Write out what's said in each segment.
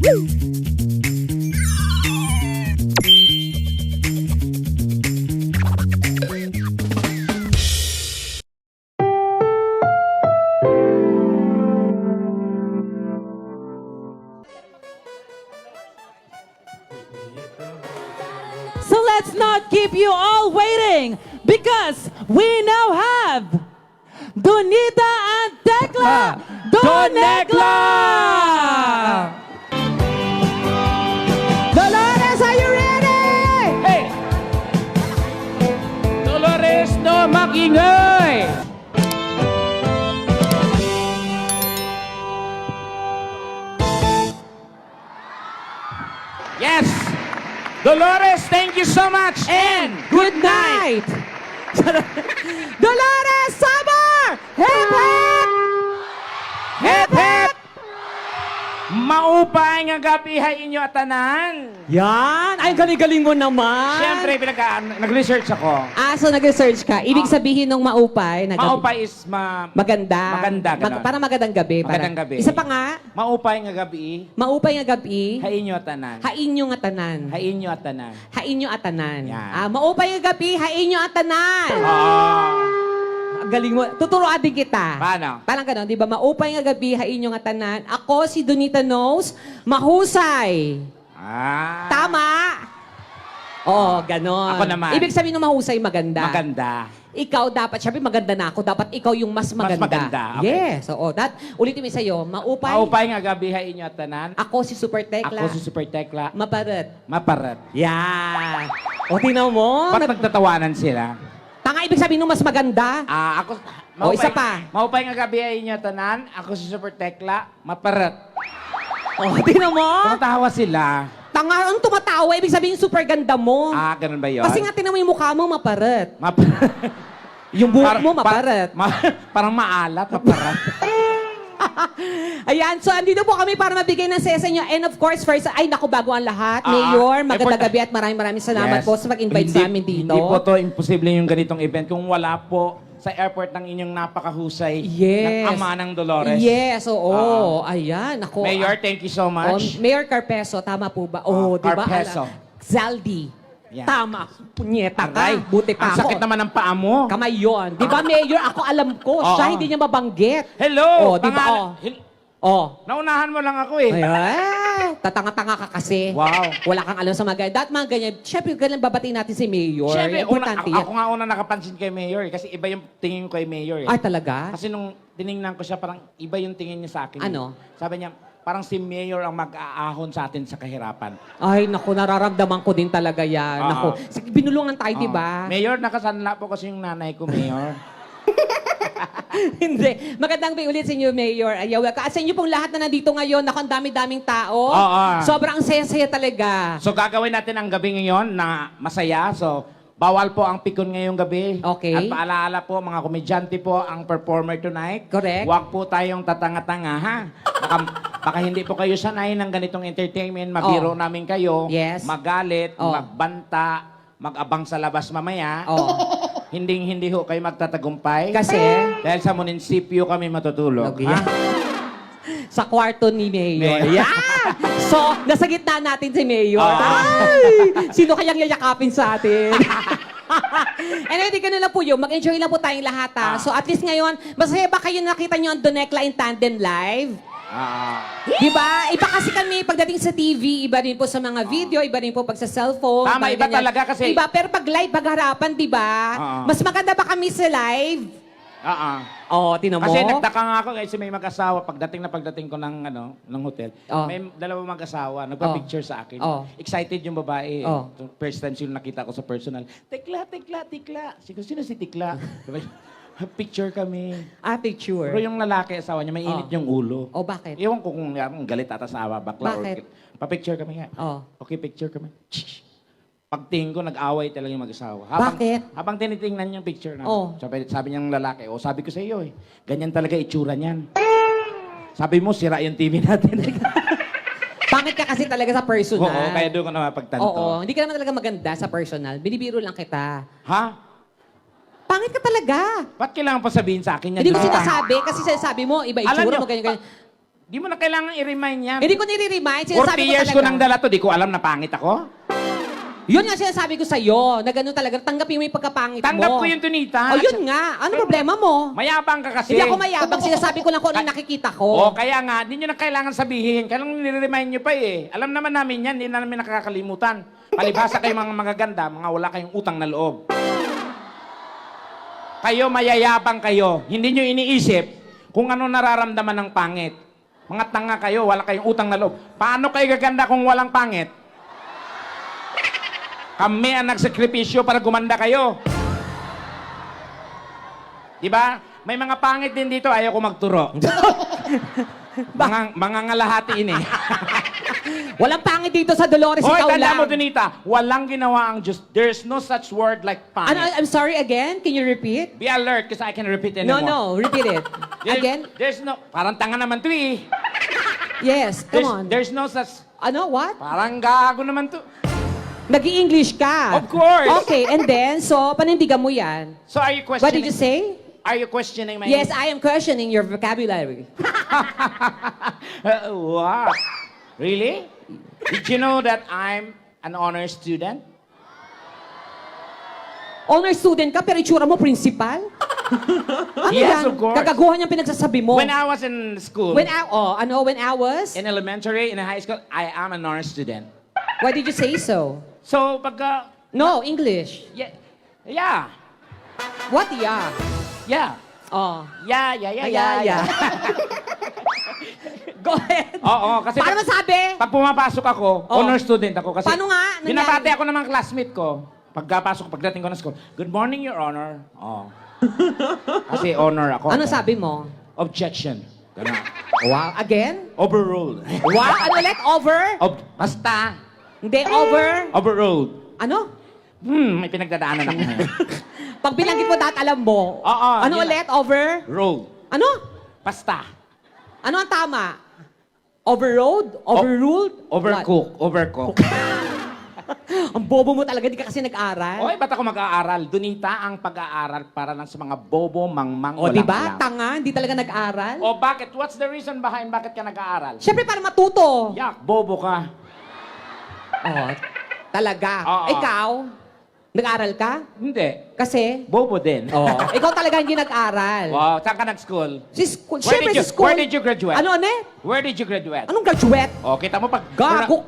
So let's not keep you all waiting because we now have Donita and Tekla Donekla! Dolores, are you ready? Hey! Dolores, no mag-ingay! Yes! Dolores, thank you so much and Good night! Dolores, summer! Hip hip! Hep hep! Maupay nga gabi hay inyo atanan. Yan! Ay, galing-galing mo naman! Siyempre, nag-research ako. So nag-research ka. Ibig sabihin nung maupay, Maupay is maganda. Maganda, ganon. Para magandang gabi. Magandang gabi. Isa pa nga, maupay nga gabi maupay nga gabi, hay inyo atanan. hainyo nga tanan. Hay inyo atanan. Hainyo atanan. Yan. Maupay nga gabi, hainyo atanan. Ang galing mo. Tuturuan din kita. Paano? Parang ganon, di ba? Maupay nga gabi, hainyo nga tanan. Ako, si Donita Knows, mahusay. Tama? Oo, ganon. Ako naman. Ibig sabihin ng mahusay, maganda. Maganda. Ikaw dapat, syempre maganda na ako, dapat ikaw yung mas maganda. maganda, okay. Yes, oo. Ulitin mo sa'yo, maupay. Maupay nga gabi hay inyo atanan. Ako si Super Tekla. Ako si Super Tekla. Maparat. Maparat. Yan. O, tinaw mo. Ba't nagtatawanan sila? Tanga, ibig sabihin nung mas maganda. Ako... Isa pa. Maupay nga gabi ay inyo tanan. Ako si Super Tekla. Maparat. O, tinaw mo. Tumatawa sila. Tanga, ang tumatawa, ibig sabihin super ganda mo. Ganun ba yun? Kasi nga, tinaw mo yung mukha mo, maparat. Maparat. Yung buhok mo, maparat. Parang maalat, maparat. Ayan, so andito po kami para mabigay ng saya sa inyo. And of course, first, ay naku, bago ang lahat, Mayor, magandang gabi at maraming salamat Yes. po sa pag-invite sa amin dito. Hindi po to imposible yung ganitong event kung wala po sa airport ng inyong napakahusay Yes. ng ama ng Dolores. Yes, oo. Ayan, ako. Mayor, thank you so much. Mayor Carpeso, tama po ba? Oh, di ba? Carpeso. Zaldi. Yan. Tama. Punyeta ka. Aray, Buti pa ang sakit ako. naman ng paa mo. Kamay yun. Di ba, Mayor? Ako alam ko. Siya Oo. hindi niya mabanggit. Hello! Oh, di ba? Pangalan- Naunahan Naunahan mo lang ako eh. Ay, tatanga-tanga ka kasi. Wow. Wala kang alam sa mga ganyan. Mga ganyan. Siyempre, ganyan babatiin natin si Mayor. Siyempre, Importante yan. ako nga una nakapansin kay Mayor eh, kasi iba yung tingin ko kay Mayor eh. Ay, talaga? Kasi nung tiningnan ko siya, parang iba yung tingin niya sa akin. Ano? Sabi niya, parang si Mayor ang mag-aahon sa atin sa kahirapan. Ay, naku, nararamdaman ko din talaga yan. Oo. Naku, sige, binulungan tayo, di ba? Mayor, nakasanla po kasi yung nanay ko, Mayor. Hindi. Magandang gabi ulit sa inyo, Mayor. Ayaw. Sa inyo pong lahat na nandito ngayon, naku, ang dami-daming tao. Oo. Sobrang saya-saya talaga. So gagawin natin ang gabi ngayon na masaya. So bawal po ang pikon ngayong gabi. Okay. At paalaala po, mga komedyante po ang performer tonight. Correct. Huwag po tayong tatanga-tanga, ha? Baka hindi po kayo sanay ng ganitong entertainment. Mabiro namin kayo. Yes. Magalit, Oh. magbanta, mag-abang sa labas mamaya. Oh. Hindi ho kayo magtatagumpay. Kasi, Dahil sa munisipyo kami matutulog. Yeah. Sa kwarto ni Mayor. Mayor. Yeah! So, nasa gitna natin si Mayor. Oo. Ay! Sino kayang yayakapin sa atin? Anyway, di ganun lang po yun. Mag-enjoy lang po tayong lahat, ha? So, at least ngayon, masaya ba kayo nakita nyo ang Donekla in Tandem Live? Di ba? Iba kasi kami pagdating sa TV, iba din po sa mga video, iba din po pag sa cellphone. Tama, iba ganyan. talaga kasi- Iba, pero pag live, pag harapan, di ba? Mas maganda ba kami sa live? Oo, tinan mo. Kasi nagtaka nga ako kasi may mag-asawa pagdating ko ng ng hotel. Oh. May dalawang mag-asawa nagpa-picture sa akin. Oh. Excited yung babae. Oh. First time sila nakita ko sa personal. Tekla. Sino si Tekla? Picture kami. Picture. Pero yung lalaki asawa niya may init yung ulo. Oh, bakit? Ewan ko kung galit ata sa bakla Bakit? or pa-picture kami nga. Oh. Okay, picture kami. Pagtingin ko, nag-away talaga yung mag-asawa. Bakit? Habang tinitingnan yung picture na, Oh. sabi niyang lalaki, sabi ko sa iyo eh, ganyan talaga itsura niyan. Sabi mo, sira yung TV natin. Pangit ka kasi talaga sa personal. Oo, kaya doon ko na mapagtanto. Oo, hindi ka naman talaga maganda sa personal. Binibiro lang kita. Ha? Pangit ka talaga. Ba't kailangan pa sabihin sa akin yan? Hindi ko Di ba? sinasabi kasi sinasabi mo, iba Alam itsura niyo, mo, ganyan. Di Di mo na kailangan i-remind yan. Hindi ko nire-remind. 40 Sinasabi ko years talaga. ko nang dala to, di ko alam na pangit ako. Yun nga sinasabi ko sa'yo, na gano'n talaga, tanggapin mo yung pagkapangit mo. Tanggap ko yung Tunita. O yun nga, ano problema mo? Mayabang ka kasi. Hindi ako mayabang, sinasabi ko lang kung ano yung nakikita O, ko. kaya nga, di nyo na kailangan sabihin. Kailangan nire-remind nyo pa eh. Alam naman namin yan, hindi na namin nakakalimutan. Palibhasa kayo mga magaganda, mga wala kayong utang na loob. Kayo, mayayabang kayo. Hindi nyo iniisip kung ano nararamdaman ng pangit. Mga tanga kayo, wala kayong utang na loob. Paano kayo gaganda kung walang pangit? Kami ang nagsakripisyo para gumanda kayo. Di ba? May mga pangit din dito, ayaw ko magturo. mga ngalahati ini. Walang pangit dito sa Dolores, Hoy, ikaw tanda lang. mo, Donita, walang ginawa ang Diyos. There's no such word like Ano, pangit. I'm sorry again, can you repeat? Be alert, because I can repeat No, anymore. no, repeat it. Again? There's no, parang tanga naman to eh. Yes, come on. There's no such, Ano, what? parang gago naman to. Nag-i-English ka. Of course. Okay, and then, so, panindigan mo yan. So are you questioning? What did you say? Are you questioning my... Yes, I am questioning your vocabulary. Wow. Really? Did you know that I'm an honor student? Honor student ka, pero itsura mo, principal? Ano Yes, yan? of course. Kagaguhan yung pinagsasabi mo. When I was in school, When I was? in elementary, in high school, I am an honor student. Why did you say so? So, pagka... No, English. Yeah. What, yeah? Yeah. Oh. Yeah. Go ahead. Oo, kasi Paano masabi? pag pumapasok ako, Oh. honor student ako. Kasi Paano nga? Nangyari? binabati ako ng mga classmate ko. Pagdating ko ng school, good morning, Your Honor. Oh. Kasi honor ako. Ano sabi mo? Objection. Ganun. Wow. Again? Overruled. Wow. Ano ulit? Over? Basta. Hindi, over? Overruled. Ano? May pinagdadaanan ako ngayon. Pag binanggit mo dahil alam mo. Oo, Ano yun ulit? Over? Rolled. Ano? Basta. Ano ang tama? Overrode? Overruled? Overcook. Overcook. Ang bobo mo talaga, di ka kasi nag-aral. Oy, ba't ako mag-aaral? Dunita ang pag-aaral para lang sa mga bobo, mangmang, O, walang di ba? alam. Tanga, hindi talaga nag-aral. O bakit? What's the reason behind bakit ka nag-aaral? Siyempre, para matuto. Yak, bobo ka. Oh, talaga. Oo. Ikaw, nag-aral ka? Hindi. Kasi? Bobo din. Oh, ikaw talaga hindi nag-aral. Wow, saan ka nag-school? Si school. Where Siyempre, did you- si school. where did you graduate? Ano, Where did you graduate? Anong graduate? O, kita mo pag... Gago.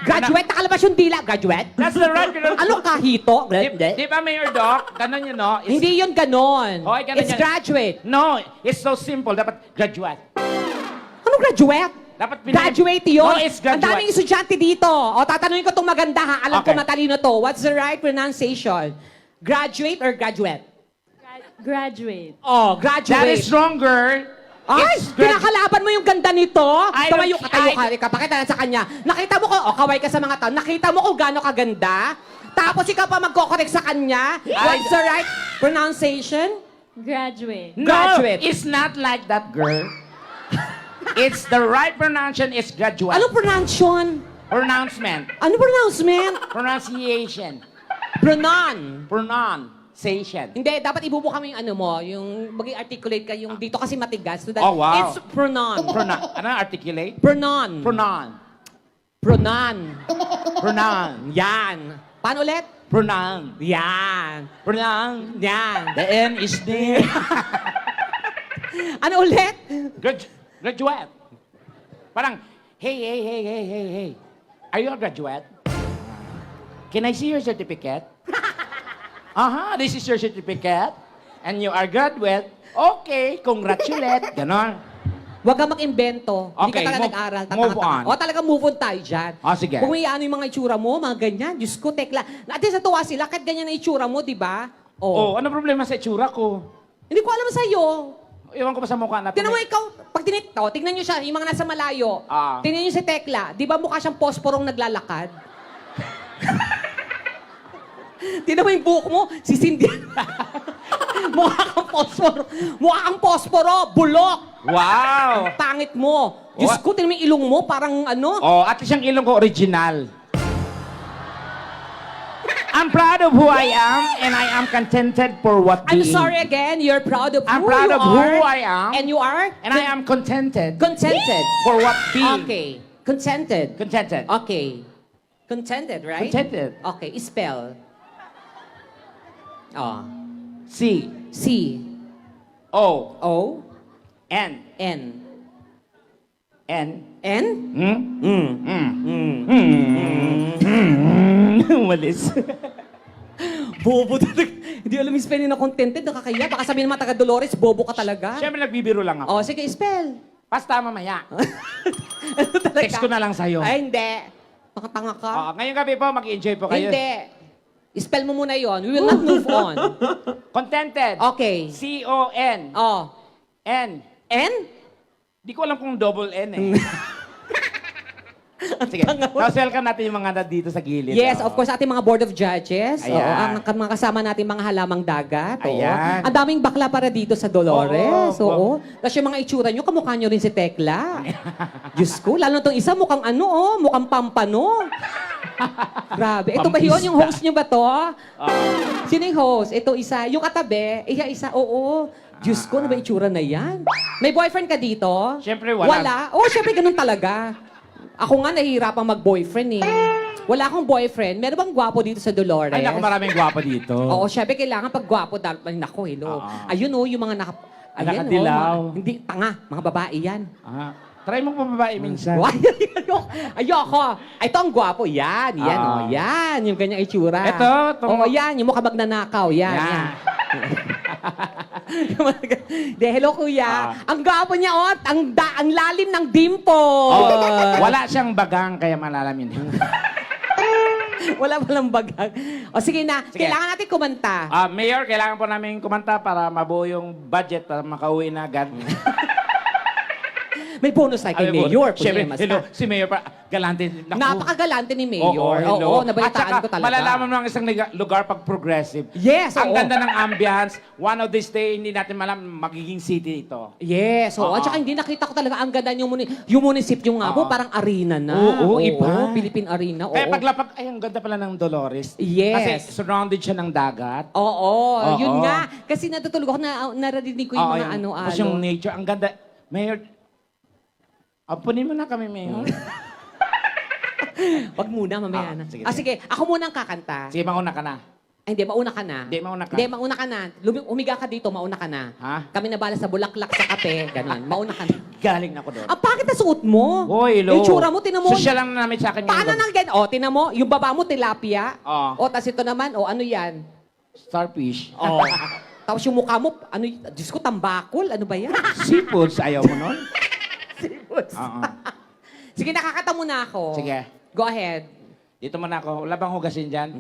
Graduate, nakalabas yung dila. Graduate? That's the right... Anong kahito? Di ba, Mayor Doc? Ganon yun, no? It's- Hindi yun ganon. Hoy, ganun It's yan. graduate. No, it's so simple. Dapat graduate. Anong graduate? Dapat Graduate yun. No, it's Ang daming graduate. estudyante dito. O, tatanungin ko itong maganda ha. Alam ko Okay. matalino to. What's the right pronunciation? Graduate or graduate? Graduate. Oh, graduate. That is wrong, girl. Ay, It's gradu- pinakalaban mo yung ganda nito. I Tumayo don't- ka, tayo ka. Ika, pakita na sa kanya. Nakita mo ko, kaway ka sa mga tao. Nakita mo kung gaano kaganda. Tapos ikaw pa magkokorek sa kanya. What's the right pronunciation? Graduate. No, Graduate. it's not like that, girl. It's the right pronunciation is graduate. Anong pronunciation? Pronouncement. Ano pronouncement? Pronunciation. Pronoun. Pronunciation. Hindi, dapat ibubuka mo yung ano mo, yung maging articulate ka, yung dito kasi matigas. So that Oh, wow. It's pronoun. Ano articulate? Pronoun. Pronoun. Pronoun. Pronoun. Yan. Paano ulit? Pronoun. Yan. Pronoun. Yan. The N is there. Ano ulit? Graduate. Parang, hey. Are you a graduate? Can I see your certificate? This is your certificate. And you are graduate. Okay, congratulate. Ganon. Huwag kang mag-invento. Hindi ka Okay, talaga move- nag-aral. move on. O talaga move on tayo dyan. Sige. Kung may ano yung mga itsura mo, mga ganyan. Diyos ko, tekla. At least natuwa sila, kahit ganyan na itsura mo, di ba? Oh, ano problema sa itsura ko? Hindi ko alam sa'yo. Iwan ko pa sa mukha natin. Tingnan mo ikaw, pag tignan nyo siya, yung mga nasa malayo. Ah. Tingnan nyo si Tekla. Di ba mukha siyang posporong naglalakad? Tingnan mo yung buhok mo, si Cindy. Mukha kang posporo. Mukha kang posporo, bulok. Wow! Pangit mo. Diyos ko, tingnan mo yung ilong mo, parang ano. Oh, at least yung ilong ko original. I'm proud of who I am, and I am contented for what I'm being. sorry again, you're proud of I'm who proud you of who are. I am. And you are? And I am contented Contented. for what being. Okay. Contented. Contented. Okay. Contented, right? Contented. Okay, spell. Oh. C C. O O. N N. N. N? Walis. Bobo talaga. Hindi alam yung spelling na contented. Nakakaya. Baka sabihin ng mga taga Dolores, bobo ka talaga. Siyempre nagbibiro lang ako. Oh, sige, spell. Basta mamaya. Ano talaga? Text ko na lang sa'yo. Ay, hindi. Baka tanga ka. Oo, ngayong gabi po, mag-enjoy po kayo. Hindi. Spell mo muna yon. We will not move on. Contented. Okay. C-O-N. Oh. N. N? Di ko alam kung double N eh. Sige, welcome natin yung mga dito sa gilid. Yes, Oo. of course, ating mga board of judges. Oo, Ayan. ang mga kasama natin mga halamang dagat. Oo. Ayan. Ang daming bakla para dito sa Dolores. Oo. Oo. Tapos yung mga itsura nyo, kamukha nyo rin si Tekla. Diyos ko, lalo na itong isa, mukhang ano, oh, mukhang pampano. Grabe. Ito ba yun? Yung host nyo ba to? Sino yung host? Ito isa. Yung katabi, isa, oo. Diyos ko, ano ba itsura na yan? May boyfriend ka dito? Siyempre, wala. Wala? Oo, syempre, ganun talaga. Ako nga, nahihirapang mag-boyfriend eh. Wala akong boyfriend. Meron bang gwapo dito sa Dolores? Ay, naku, maraming gwapo dito. Oo, syempre, kailangan pag gwapo, ay, naku, hello. Ayun oh, yung mga Ayan, Nakadilaw. hindi, tanga, mga babae yan. Try mo pa babae minsan. Why? Ayoko. Ay, ito ang gwapo. Yan, oh, yan. Yung ganyang itsura. Ito. Oo, yan. Yung mukha magnanakaw. Yan, yan. De, hello, kuya. Ang gwapo niya, oh. Ang lalim ng dimple. Wala siyang bagang, kaya malalamin. Wala palang bagang. O, sige na. Sige. Kailangan natin kumanta. Mayor, kailangan po namin kumanta para mabuo yung budget para makauwi na agad. May bonus tayo kay Mayor. Siyempre, Punyema, hello, si Mayor pa, galante. Naku. Napakagalante ni Mayor. hello. Oo, nabalitaan ko talaga. Malalaman mo ang isang lugar pag progressive. Yes, Ang oo. ganda ng ambience. One of these days, hindi natin malam magiging city ito. Yes, oo. Oo. At saka hindi nakita ko talaga ang ganda yung munisipyo nga po, Oo. parang arena na. Oo, iba. Philippine Arena, oo. Kaya paglapag, ay, ang ganda pala ng Dolores. Yes. Kasi surrounded siya ng dagat. Oo, Oo. yun nga. Kasi natutulog ako na narinig ko yung mga Tapos yung nature, ang ganda. Mayor, punin mo na kami, Mayor. Wag muna, mamaya na. sige, Sige. Ako muna ang kakanta. Sige, mauna ka na. Ay, hindi, mauna ka na. Hindi, mauna ka. Hindi, mauna ka na. Umiga ka dito, mauna ka na. Ha? Kami na bala sa bulaklak sa kape, ganun. Mauna ka na. Galing na ako doon. Ang pakit na suot mo. Hoy, hello. Yung tsura mo, tinan mo. Social lang namin sa akin Paano nang ganyan? O, tinan mo, yung baba mo, tilapia. Oo. O, tas ito naman, o, ano yan? Starfish. O. Tapos yung mukha mo, ano, Diyos ko, tambakol. Ano ba yan? Seafoods, ayaw mo nun? Seafoods. Oo. Sige, nakakata muna ako. Sige. Go ahead. Dito muna ako. Wala bang hugasin dyan?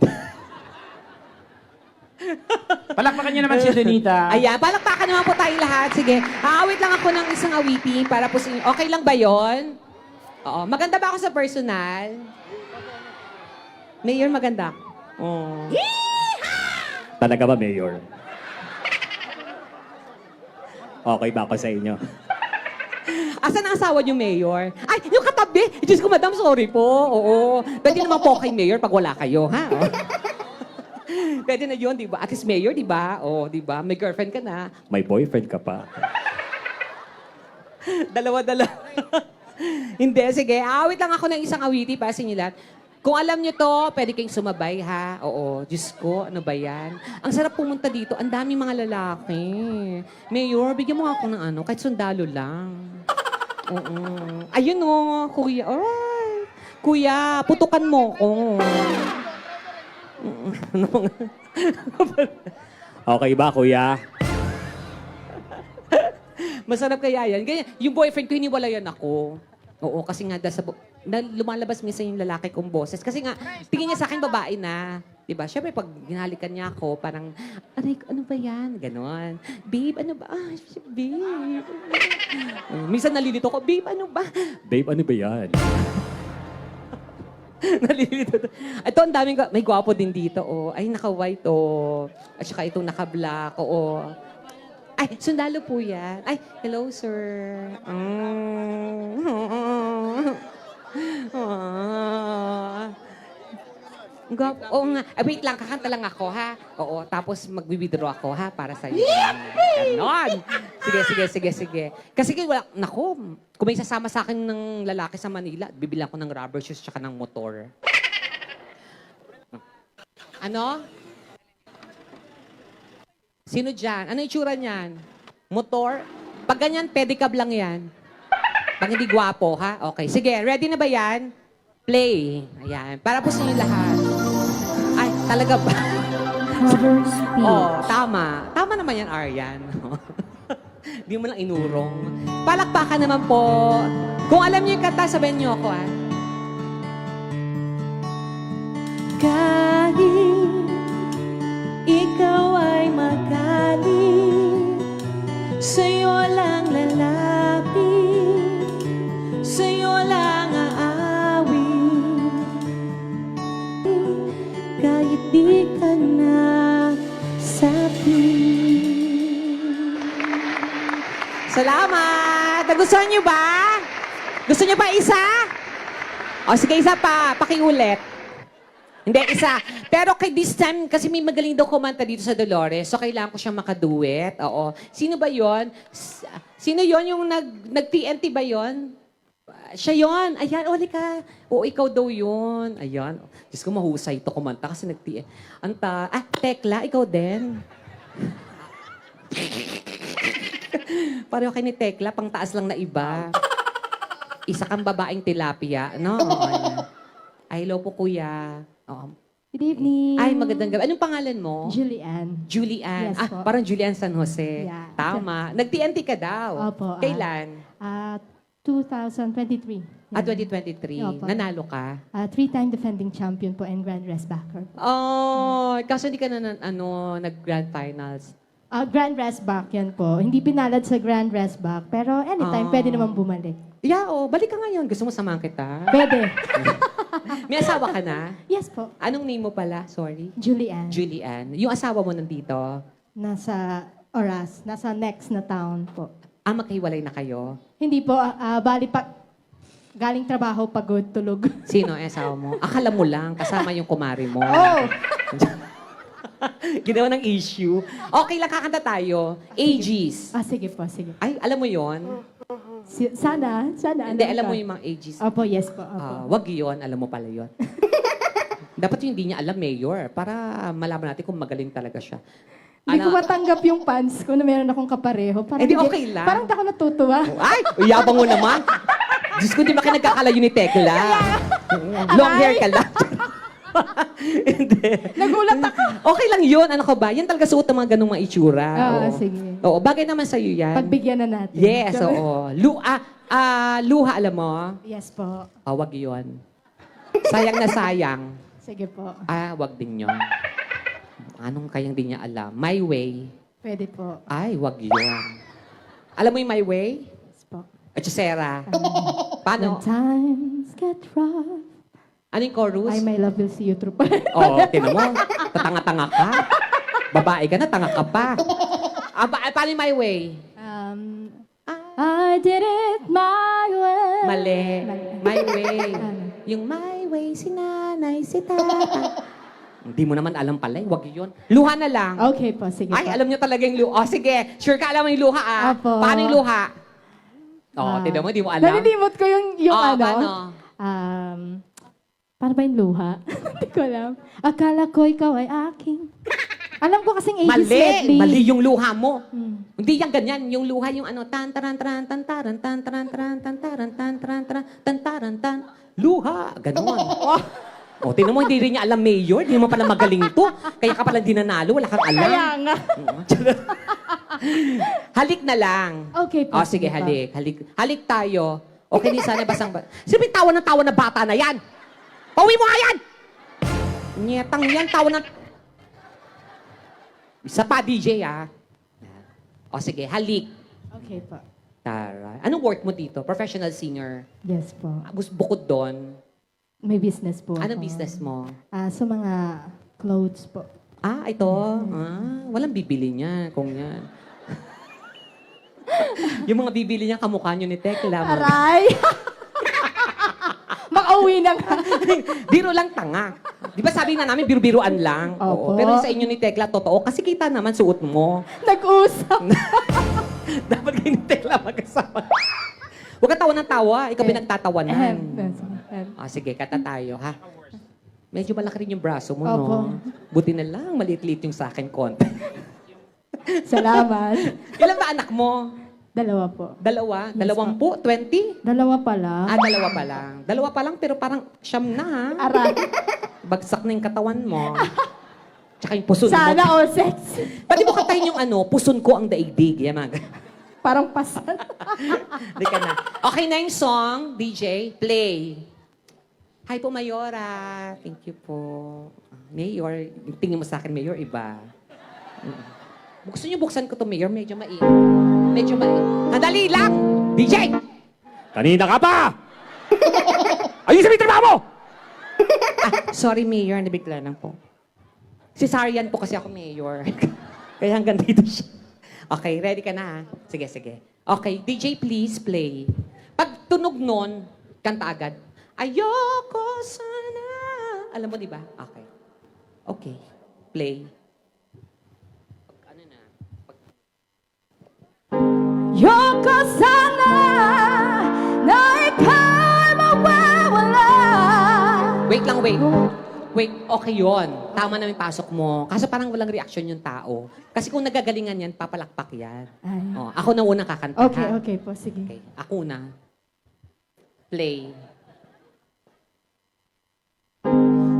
Palakpakan niyo naman si Donita. Ayan, palakpakan naman po tayong lahat. Sige, aawit lang ako ng isang awiti para po sa inyo. Okay lang ba yon? Oo. Maganda ba ako sa personal? Mayor, maganda. Oh. Talaga ba, Mayor? Okay ba ako sa inyo? Asan ang asawa niyo, Mayor? Ay, yung katabi! Diyos ko, madam, sorry po. Oo. Pwede naman po kay Mayor pag wala kayo, ha? Oh. Pwede na yun, di ba? At least Mayor, di ba? O, di ba? May girlfriend ka na. May boyfriend ka pa. Dalawa-dalawa. Hindi, sige. Awit lang ako ng isang awiti para sa inyo lahat. Kung alam nyo to, pwede kayong sumabay, ha? Oo. Diyos ko, ano ba yan? Ang sarap pumunta dito. Ang daming mga lalaki. Mayor, bigyan mo nga ako ng ano, kahit sundalo lang. Oo. Ayun o, kuya. Ay, kuya, putukan mo ko. Okay ba, kuya? Masarap kaya yan. Ganyan, yung boyfriend ko, hiniwalayan ako. Oo, kasi nga, lumalabas minsan yung lalaki kong boses. Kasi nga, tingin niya sa akin babae na. Diba? Siyempre, pag ginalikan niya ako, parang, aray, ano ba yan? Ganon. Babe, ano ba? Ah, babe. Minsan nalilito ko, babe, ano ba? Babe, ano ba yan? Nalilito. Ito, ang daming, may gwapo din dito, oh. Ay, naka-white, oh. At saka itong naka-black, oh. Ay, sundalo po yan. Ay, hello, sir. Oo nga. Wait lang, kakanta lang ako, ha? Oo, tapos mag-withdraw ako, ha? Para sa'yo. Ganon. Sige. Kasi wala, naku, kung may sasama sa akin ng lalaki sa Manila, bibilang ko ng rubber shoes tsaka ng motor. Ano? Sino dyan? Ano itsura niyan? Motor? Pag ganyan, pedicab lang yan. Pag hindi gwapo, ha? Okay. Sige, ready na ba yan? Play. Ayan. Para po sa inyo lahat. Ay, talaga ba? Cover speech. Oh, tama. Tama naman yan, Aryan. Di mo lang inurong. Palakpakan naman po. Kung alam niyo yung kanta, sabihin niyo ako, ah. Kahit ikaw ay magaling, sa'yo lang lalapit, sa'yo lang aawin, kahit di ka na sabi. Salamat! Nagustuhan niyo ba? Gusto niyo pa isa? O sige, isa pa. Pakiulit. Hindi, isa. Pero kay this time, kasi may magaling daw kumanta dito sa Dolores, so kailangan ko siyang makaduet. Oo. Sino ba yon? Sino yon yung nag-TNT ba yon? Siya yon. Ayan, uli ka. Oo, ikaw daw yon. Ayan. Diyos ko, mahusay ito kumanta kasi nag-TNT. Tekla, ikaw din. Pareho kay ni Tekla, pang taas lang na iba. Isa kang babaeng tilapia, no? Ayan. Ay, hello po, kuya. Oo. Good evening. Ay, magandang gabi. Anong pangalan mo? Julianne. Julianne. Yes po. Parang Julianne San Jose. Yeah. Tama. Nag-TNT ka daw. Opo. Kailan? 2023. 2023. Opo. Nanalo ka? Three-time defending champion po and Grand Rest Backer. Oh, kaso hindi ka na nag-grand finals. Grand Rest Back yan po. Hindi pinalad sa Grand Rest Back, pero anytime pwede naman bumalik. Yeah, balik ka ngayon. Gusto mo samahan kita? Pwede. May asawa ka na? Yes po. Anong name mo pala? Sorry. Julianne. Julianne. Yung asawa mo nandito? Nasa Oras. Nasa next na town po. Magkahiwalay na kayo? Hindi po. Bali pa... Galing trabaho, pagod, tulog. Sino ang asawa mo? Akala mo lang, kasama yung kumari mo. Oh! Ginawa ng issue. Okay lang, kakanta tayo. Ages. Sige po, sige. Ay, alam mo yon? Sana. Hindi, alam alam ko. mo yung mga ages. Opo, yes po. Opo. Wag yon, alam mo pala yon. Dapat yung hindi niya alam, Mayor, para malaman natin kung magaling talaga siya. Hindi ko matanggap yung fans ko na meron akong kapareho. Parang di okay lang. Parang di ako natutuwa. Ay, yabang mo naman. Diyos ko, di ba kayo nagkakalayo ni Tekla? Long hair ka lang. Hindi. Nagulat ako. Okay lang yun. Ano ka ba? Yan talaga suot ng mga ganung mga itsura. Oo. Sige. Oo, bagay naman sa'yo yan. Pagbigyan na natin. Yes, oo. Luha, alam mo? Yes po. Wag yun. Sayang na sayang. Sige po. Wag din yun. Anong kayang di niya alam? My way. Pwede po. Ay, wag yun. Alam mo yung my way? Yes po. Hechicera. Paano? When times get rough, Ano yung chorus? I may love will see you through. Oo, tinan mo. Tatanga-tanga ka. Babae ka na, tanga ka pa. Paano yung my way? I did it my way. Mali. My way. Ano? Yung my way, si nanay, si tatay. Hindi mo naman alam pala, wag yun. Luha na lang. Okay po, sige Ay, po. alam niyo talaga yung luha. Sige, sure ka alam mo yung luha, Apo. Paano yung luha? Tinan mo, di mo alam. Nalilimot ko yung ano. Paano? Paano ba yung luha? Hindi ko alam. Akala ko ikaw ay aking. Alam ko kasing ages medley. Mali yung luha mo. Hmm. Hindi yan ganyan. Yung luha yung ano, tan taran taran tan taran tan taran taran tan taran tan taran taran tan taran tan. Luha. Ganon. Tinan mo, hindi rin niya alam, Mayor. Hindi mo pala magaling to. Kaya ka pala di nanalo. Wala kang alam. Kaya nga. Halik na lang. Okay po. Sige, po. halik tayo. Okay, di sana basang... Sino ba yung tawa ng tawa na bata na yan? Pauwi mo nga yan! Nyetang yan, tawa ng... Isa pa, DJ, sige, halik. Okay po. Tara. Anong work mo dito? Professional singer. Yes po. Bukod doon, May business po anong ako. business mo? Sa mga clothes po. Ito. Walang bibili niya kung yan. Yung mga bibili niya, kamukha niyo ni Tekla. Aray! Maka Pauwi na nga. Biro lang tanga. Di ba sabi nga namin, biro-biroan lang. Opo. Oo. Pero sa inyo ni Tekla, totoo. Kasi kita naman suot mo. Nag-usap. Dapat kayo ni Tekla mag-asawa. Huwag ka tawa ng tawa. Ikaw pinagtatawanan. Sige, kata tayo, ha? Medyo malaki rin yung braso mo, Opo. no? Buti na lang, maliit-liit yung sa akin konti. Salamat. Ilan ba anak mo? 2 po. Dalawa? Yes, 20? 20? 2 pa lang. Dalawa pa lang. Dalawa pa lang, pero parang siyam na, ha? Aray. Bagsak na yung katawan mo. Tsaka yung puson mo. Sana all sexy. Pwede mo kantahin yung puson ko ang daigdig. Yan, mga. Parang pasan. Hindi ka na. Okay na yung song, DJ. Play. Hi po, Mayora. Thank you po. Mayor, yung tingin mo sa akin, Mayor, iba. Gusto niyo buksan ko to, Mayor? Medyo mainit. Medyo mainit. Nadali lang! DJ! Kanina ka pa! Ayun sa trabaho mo! Sorry, Mayor. Nabigla lang po. Cesarean po kasi ako, Mayor. Kaya hanggang dito siya. Okay, ready ka na, ha? Sige, sige. Okay, DJ, please play. Pag tunog nun, kanta agad. Ayoko sana. Alam mo, di ba? Okay. Okay. Play. Ano na? Yoko sana na ikaw mawawala. Wait lang, wait. Wait, okay yon. Tama na yung pasok mo. Kaso parang walang reaction yung tao. Kasi kung nagagalingan yan, papalakpak yan. Ay. Oh, ako na unang kakanta. Okay, ha? okay po. Sige. Okay, ako na. Play.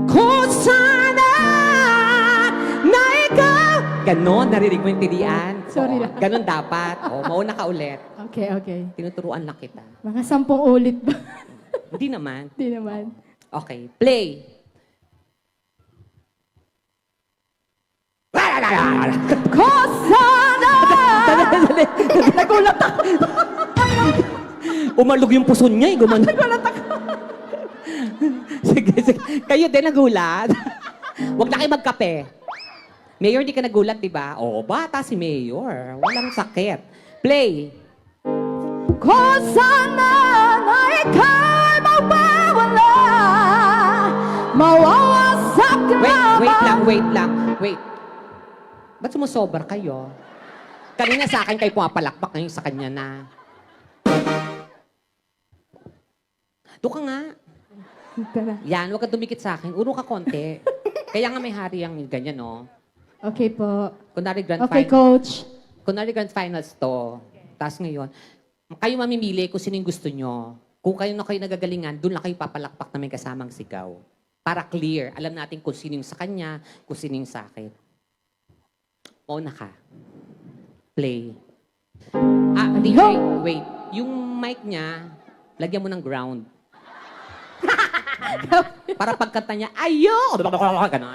Kung sana na ikaw... Ganon, narinig mo yung tilian. Sorry Oo, lang. ganon dapat. O, mauna ka ulit. Okay, okay. Tinuturuan lang kita. Mga 10 ulit ba? Hindi naman. Hindi naman. Okay, play. Kung sana! Nagulat ako. Umalog yung puson niya, gumano. Nagulat ako. Sige, sige. Kayo din nagulat. Huwag na kayo magkape. Mayor, di ka nagulat, di ba? Oo, bata si Mayor. Walang sakit. Play. Kung sana na ikaw mawawala, mawawasak Wait lang, wait lang. Wait. Ba't sumusobra kayo? Kanina sa akin kayo pumapalakpak, ngayon sa kanya na. Doon ka nga. Tara. Yan, huwag ka dumikit sa akin. Uro ka konti. Kaya nga may hari ang ganyan, no? Okay po. Kunwari grand Okay, final. coach. Kunwari grand finals to. Tapos ngayon, kayo mamimili kung sino yung gusto nyo. Kung kayo na kayo nagagalingan, doon lang kayo papalakpak na may kasamang sigaw. Para clear. Alam natin kung sino yung sa kanya, kung sino yung sa akin. Una ka. Play. DJ, wait. Yung mic niya, lagyan mo ng ground. Para pagkanta niya, ayo! Ganon.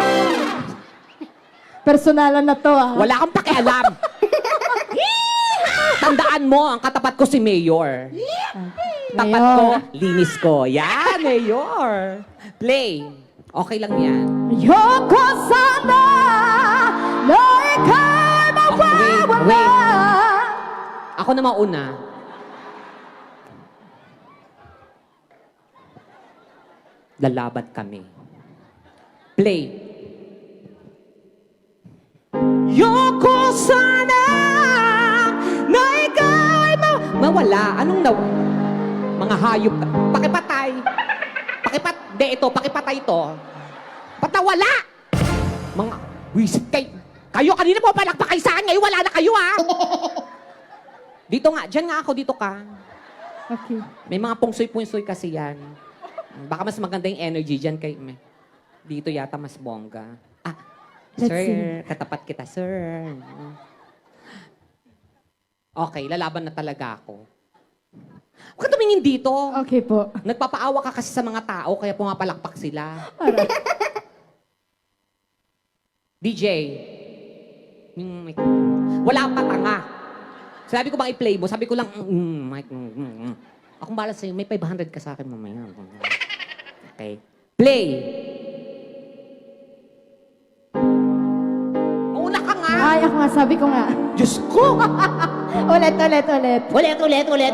Personalan na to, ah. Wala kang pakialam. Tandaan mo, ang katapat ko si Mayor. Tapat Mayor. ko, linis ko. Yan, Mayor. Play. Okay lang yan. Ayoko sana na ikaw mawawala. Wait. Ako na mauna. Lalaban kami. Play. Yoko sana na ikaw ay mawala. Anong mga hayop ka. Pakipatay. Pakipatay ito. Patawala! Mga wisit kayo kanina po palakpak kayo sa akin. Ngayon wala na kayo, ha? Dito nga. Diyan nga ako. Dito ka. Okay. May mga pungsoy-pungsoy kasi yan. Baka mas maganda yung energy dyan kay... Dito yata mas bongga. Let's Sir, see. katapat kita, sir. Okay, lalaban na talaga ako. Huwag ka tumingin dito. Okay po. Nagpapaawa ka kasi sa mga tao, kaya pumapalakpak sila. Aray. DJ, wala pa tanga. Sabi ko bang i-play mo? Sabi ko lang, Akong balas sa'yo, may 500 ka sa akin mamaya. Okay. Play! Mauna ka nga! Ay, ako nga, sabi ko nga. Diyos ko! Ulit.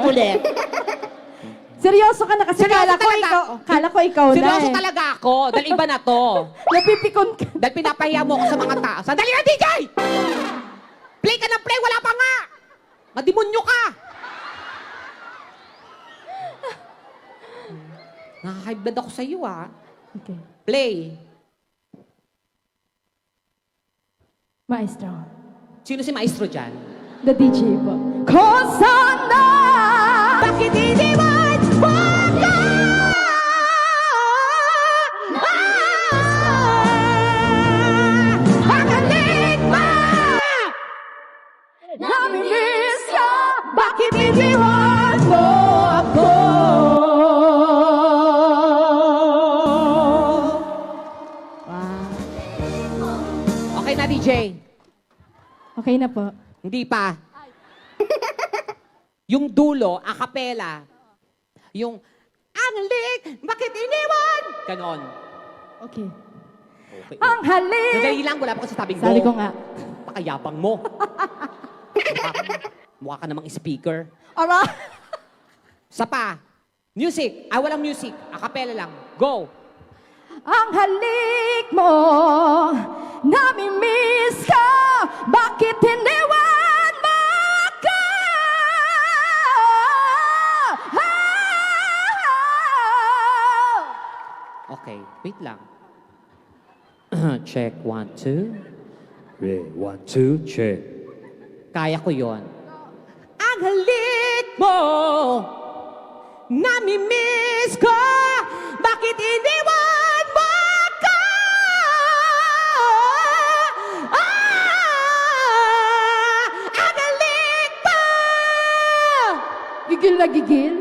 Ulit. Seryoso ka na kasi Seryoso kala ko talaga. ikaw, kala ko ikaw na Seryoso eh. talaga ako. Dahil iba na to. Napipikon ka. Dahil pinapahiya mo ako sa mga tao. Sandali na, DJ! Play ka ng play, wala pa nga! Madimonyo ka! Nakaka-high blood ako sa iyo, ah. Okay. Play. Maestro. Sino si maestro dyan? The DJ po. Kung sana Bakit iniwan mo ka? Ang halik mo! namimiss ka, bakit iniwan mo ako? Okay na, DJ. Okay na po. Hindi pa. Yung dulo, a cappella. Yung, ang halik, bakit iniwan? Ganon. Okay. Okay. Ang halik! Sandali lang, wala pa kasi tabing Sabi ko nga. Pakayabang mo. Mukha ka namang speaker. Ara! Sa pa. Music. Ah, walang music. A cappella lang. Go. Ang halik mo, namimiss ka, bakit iniwan mo ako? Okay, wait lang. Check, 1, 2. Ready, 1, 2, check. Kaya ko yon. Ang halik mo, namimiss ko, bakit iniwan mo ako? Ang halik mo! Gigil na gigil.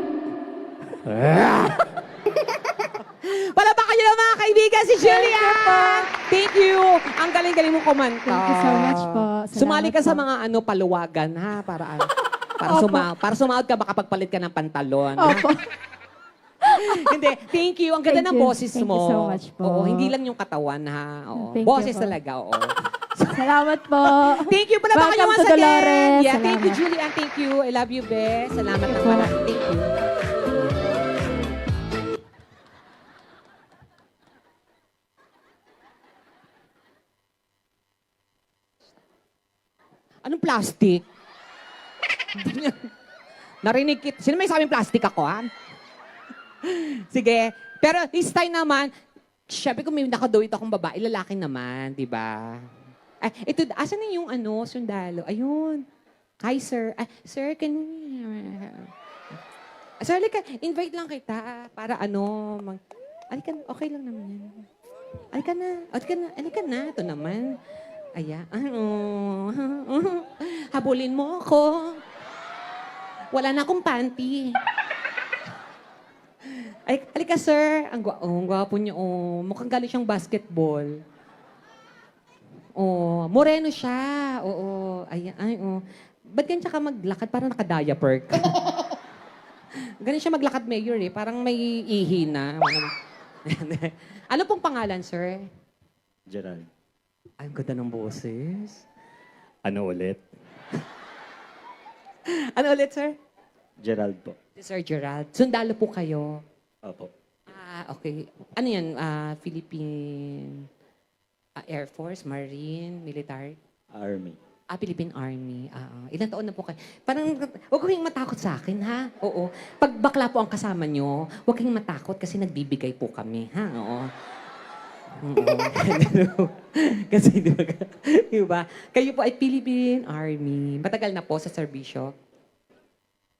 Wala ba kayo ng mga kaibigan si Julia? Thank you. Ang galing-galing mo kumanta. Thank you so much po. Salamat Sumali ka sa po. mga paluwagan, ha? Para Opo. para sumahod ka, makapagpalit ka ng pantalon. ha? Opo. Hindi, thank you. Ang ganda Thank ng you. boses Thank mo. you so much po. Oo, hindi lang yung katawan, ha? Oo. Thank you Boses po. talaga, oo. Salamat po. Thank you pala ba kayo Welcome once to again. Dolores. Yeah, thank you, Salamat. Julian. Thank you. I love you, Be. Salamat na po. marami. Thank you. Anong plastic? Narinig kita. Sino may sabing plastic ako, ha? Sige. Pero this time naman, syempre kung may nakadawit akong babae, lalaki naman, di ba? Ay, ito, asan na yung sundalo? Ayun. Hi, sir. Sir, can we... Sir, halika, invite lang kita para Halika, okay lang naman yan. Halika na. Halika na. Ito naman. Aya. Habulin mo ako. Wala na akong panty. Ay, halika, sir. Ang gwapo niya. Oh, mukhang galing siyang basketball. Oh, moreno siya. Oo. Ay. Ba't ganyan siya ka maglakad? Parang naka-diaper ka. Ganyan siya maglakad, Mayor, eh. Parang may ihi na. Ano pong pangalan, sir? Gerald. Ay, ang ganda ng boses. Ano ulit? Ano ulit, sir? Gerald po. Si Sir Gerald. Sundalo po kayo. Opo. Okay. Ano yan? Philippine Air Force, Marine, Military? Army. Philippine Army. Ilan taon na po kayo? Parang, huwag kayong matakot sa akin, ha? Oo. Pag bakla po ang kasama nyo, huwag kayong matakot kasi nagbibigay po kami, ha? Oo. Kasi, di ba? Kayo po ay Philippine Army. Matagal na po sa serbisyo?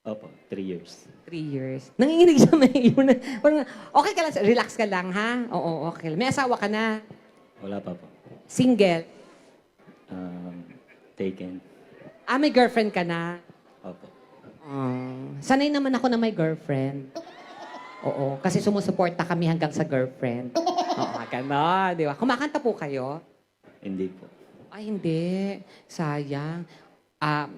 Opo, 3 years. 3 years. Nanginginig siya, Mayor. Parang, okay ka lang, relax ka lang, ha? Oo, okay. May asawa ka na? Wala pa po. Single? Taken. May girlfriend ka na? Opo. Sanay naman ako na may girlfriend. Oo, kasi sumusuporta kami hanggang sa girlfriend. Oo, gano'n, di ba? Kumakanta po kayo? Hindi po. Ay, hindi. Sayang.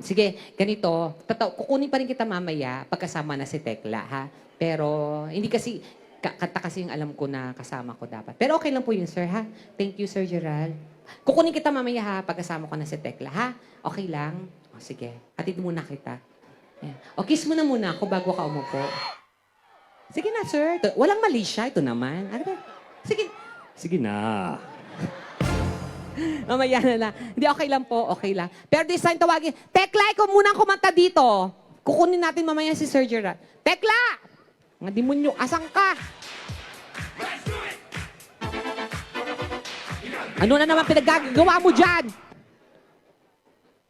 Sige, ganito. Kukunin pa rin kita mamaya pagkasama na si Tekla, ha? Pero, hindi kasi, kanta kasi yung alam ko na kasama ko dapat. Pero okay lang po yun, sir, ha? Thank you, Sir Gerald. Kukunin kita mamaya, ha? Pagkasama ko na si Tekla, ha? Okay lang? O, sige. Hatid muna kita. Ayan. O, kiss mo na muna ako bago ka umupo. Sige na, sir. Walang mali siya. Ito naman. Ano ba? Sige. Sige na. Mamaya na lang. Hindi, okay lang po. Okay lang. Pero this time, tawagin. Tekla, ikaw munang kumanta dito. Kukunin natin mamaya si Sir Gerard. Tekla! Mga demonyo, asan ka? Ano na naman pinagagawa mo dyan?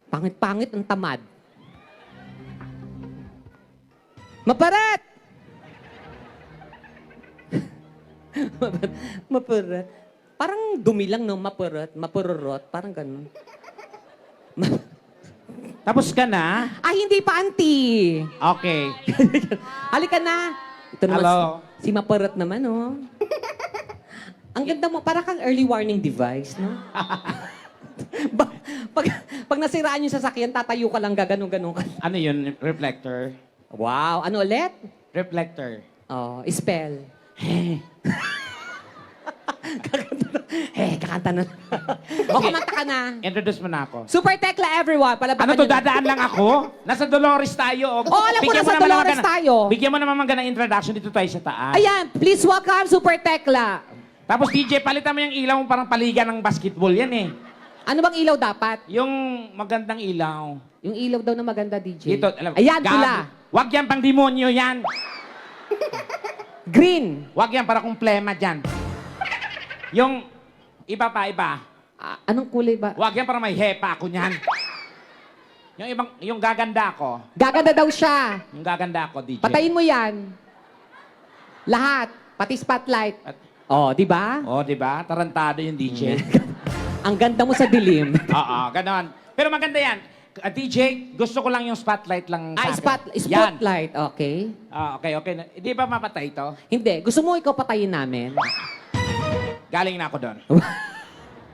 Pangit-pangit ang tamad. Maparat! Maparat. Parang dumi lang, no? Maparat, mapururot. Parang ganun. Tapos ka na? Ah, hindi pa, auntie. Okay. Halika na. Ito naman Hello. si Maparat naman, oh. Ang ganda mo, para kang early warning device, no? pag nasiraan yung sasakyan, tatayo ka lang, gaganon-ganon ka. Ano yun? Reflector? Wow, ano ulit? Reflector. Oh, spell. Kakanta na. O, kumanta ka na. Introduce mo na ako. Super Tekla, everyone. Palabakan Ano to, nyo na. dadaan lang ako? Nasa Dolores tayo. Oo, alam ko, Bigyan mo nasa naman Dolores maganda- tayo. Bigyan mo naman maganda introduction dito tayo sa taas. Ayan, please welcome Super Tekla. Tapos DJ, palitan mo yung ilaw mo parang paligan ng basketball yan eh. Ano bang ilaw dapat? Yung magandang ilaw. Yung ilaw daw na maganda, DJ. Dito, alam, Ayan, gab- pula. Wag yan pang demonyo yan. Green. Wag yan para kung plema dyan. Yung iba pa, iba. Ah, anong kulay ba? Wag yan para may hepa ako niyan. Yung gaganda ako. Gaganda daw siya. Yung gaganda ako, DJ. Patayin mo yan. Lahat. Pati spotlight. At- Oh, di ba? Oh, di ba? Tarantado yung DJ. Ang ganda mo sa dilim. Oo, ganon. Pero maganda yan. DJ, gusto ko lang yung spotlight lang sa akin. Yan. Spotlight. Okay. Okay. Hindi ba mapatay ito? Hindi. Gusto mo ikaw patayin namin? Galing na ako doon.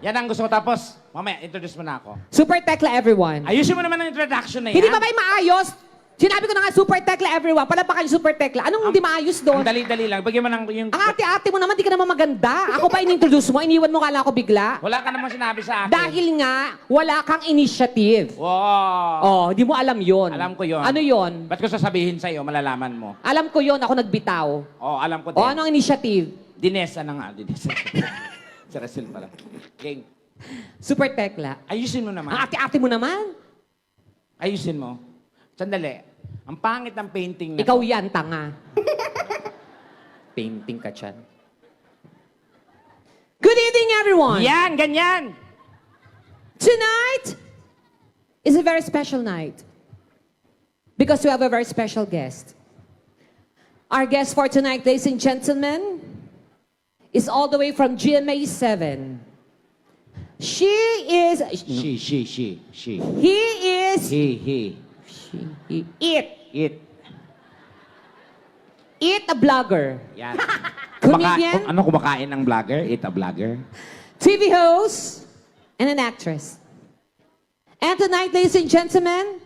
Yan ang gusto ko. Tapos, mamaya, introduce mo na ako. Super Tekla, everyone. Ayusin mo naman ang introduction na yan. Hindi ba may maayos? Sinabi ko na nga, Super Tekla, everyone. Palapakan yung Super Tekla. Anong hindi maayos doon? Ang dali-dali lang. Bigyan mo ng yung... Ang ate-ate mo naman, di ka naman maganda. Ako pa in-introduce mo, iniwan mo kala ako bigla. Wala ka naman sinabi sa akin. Dahil nga, wala kang initiative. Wow. Oh, di mo alam yon. Alam ko yon. Ano yon? Ba't ko sasabihin sa'yo, malalaman mo? Alam ko yon, ako nagbitaw. Oh, alam ko din. O, anong initiative? Dinesa na nga. Dinesa. Si Russell pala. King, Super Tekla. ayusin mo Ang naman. ate-ate mo naman. Ayusin mo. Sandali. Ang pangit ng painting na Ikaw to. yan, tanga. Painting ka dyan. Good evening, everyone. Yan, ganyan. Tonight is a very special night because we have a very special guest. Our guest for tonight, ladies and gentlemen, is all the way from GMA 7. She is... She. He is... He. It. It. A vlogger. Yan. Comedian. Ano kumakain ng vlogger? It a vlogger? TV host, and an actress. And tonight, ladies and gentlemen,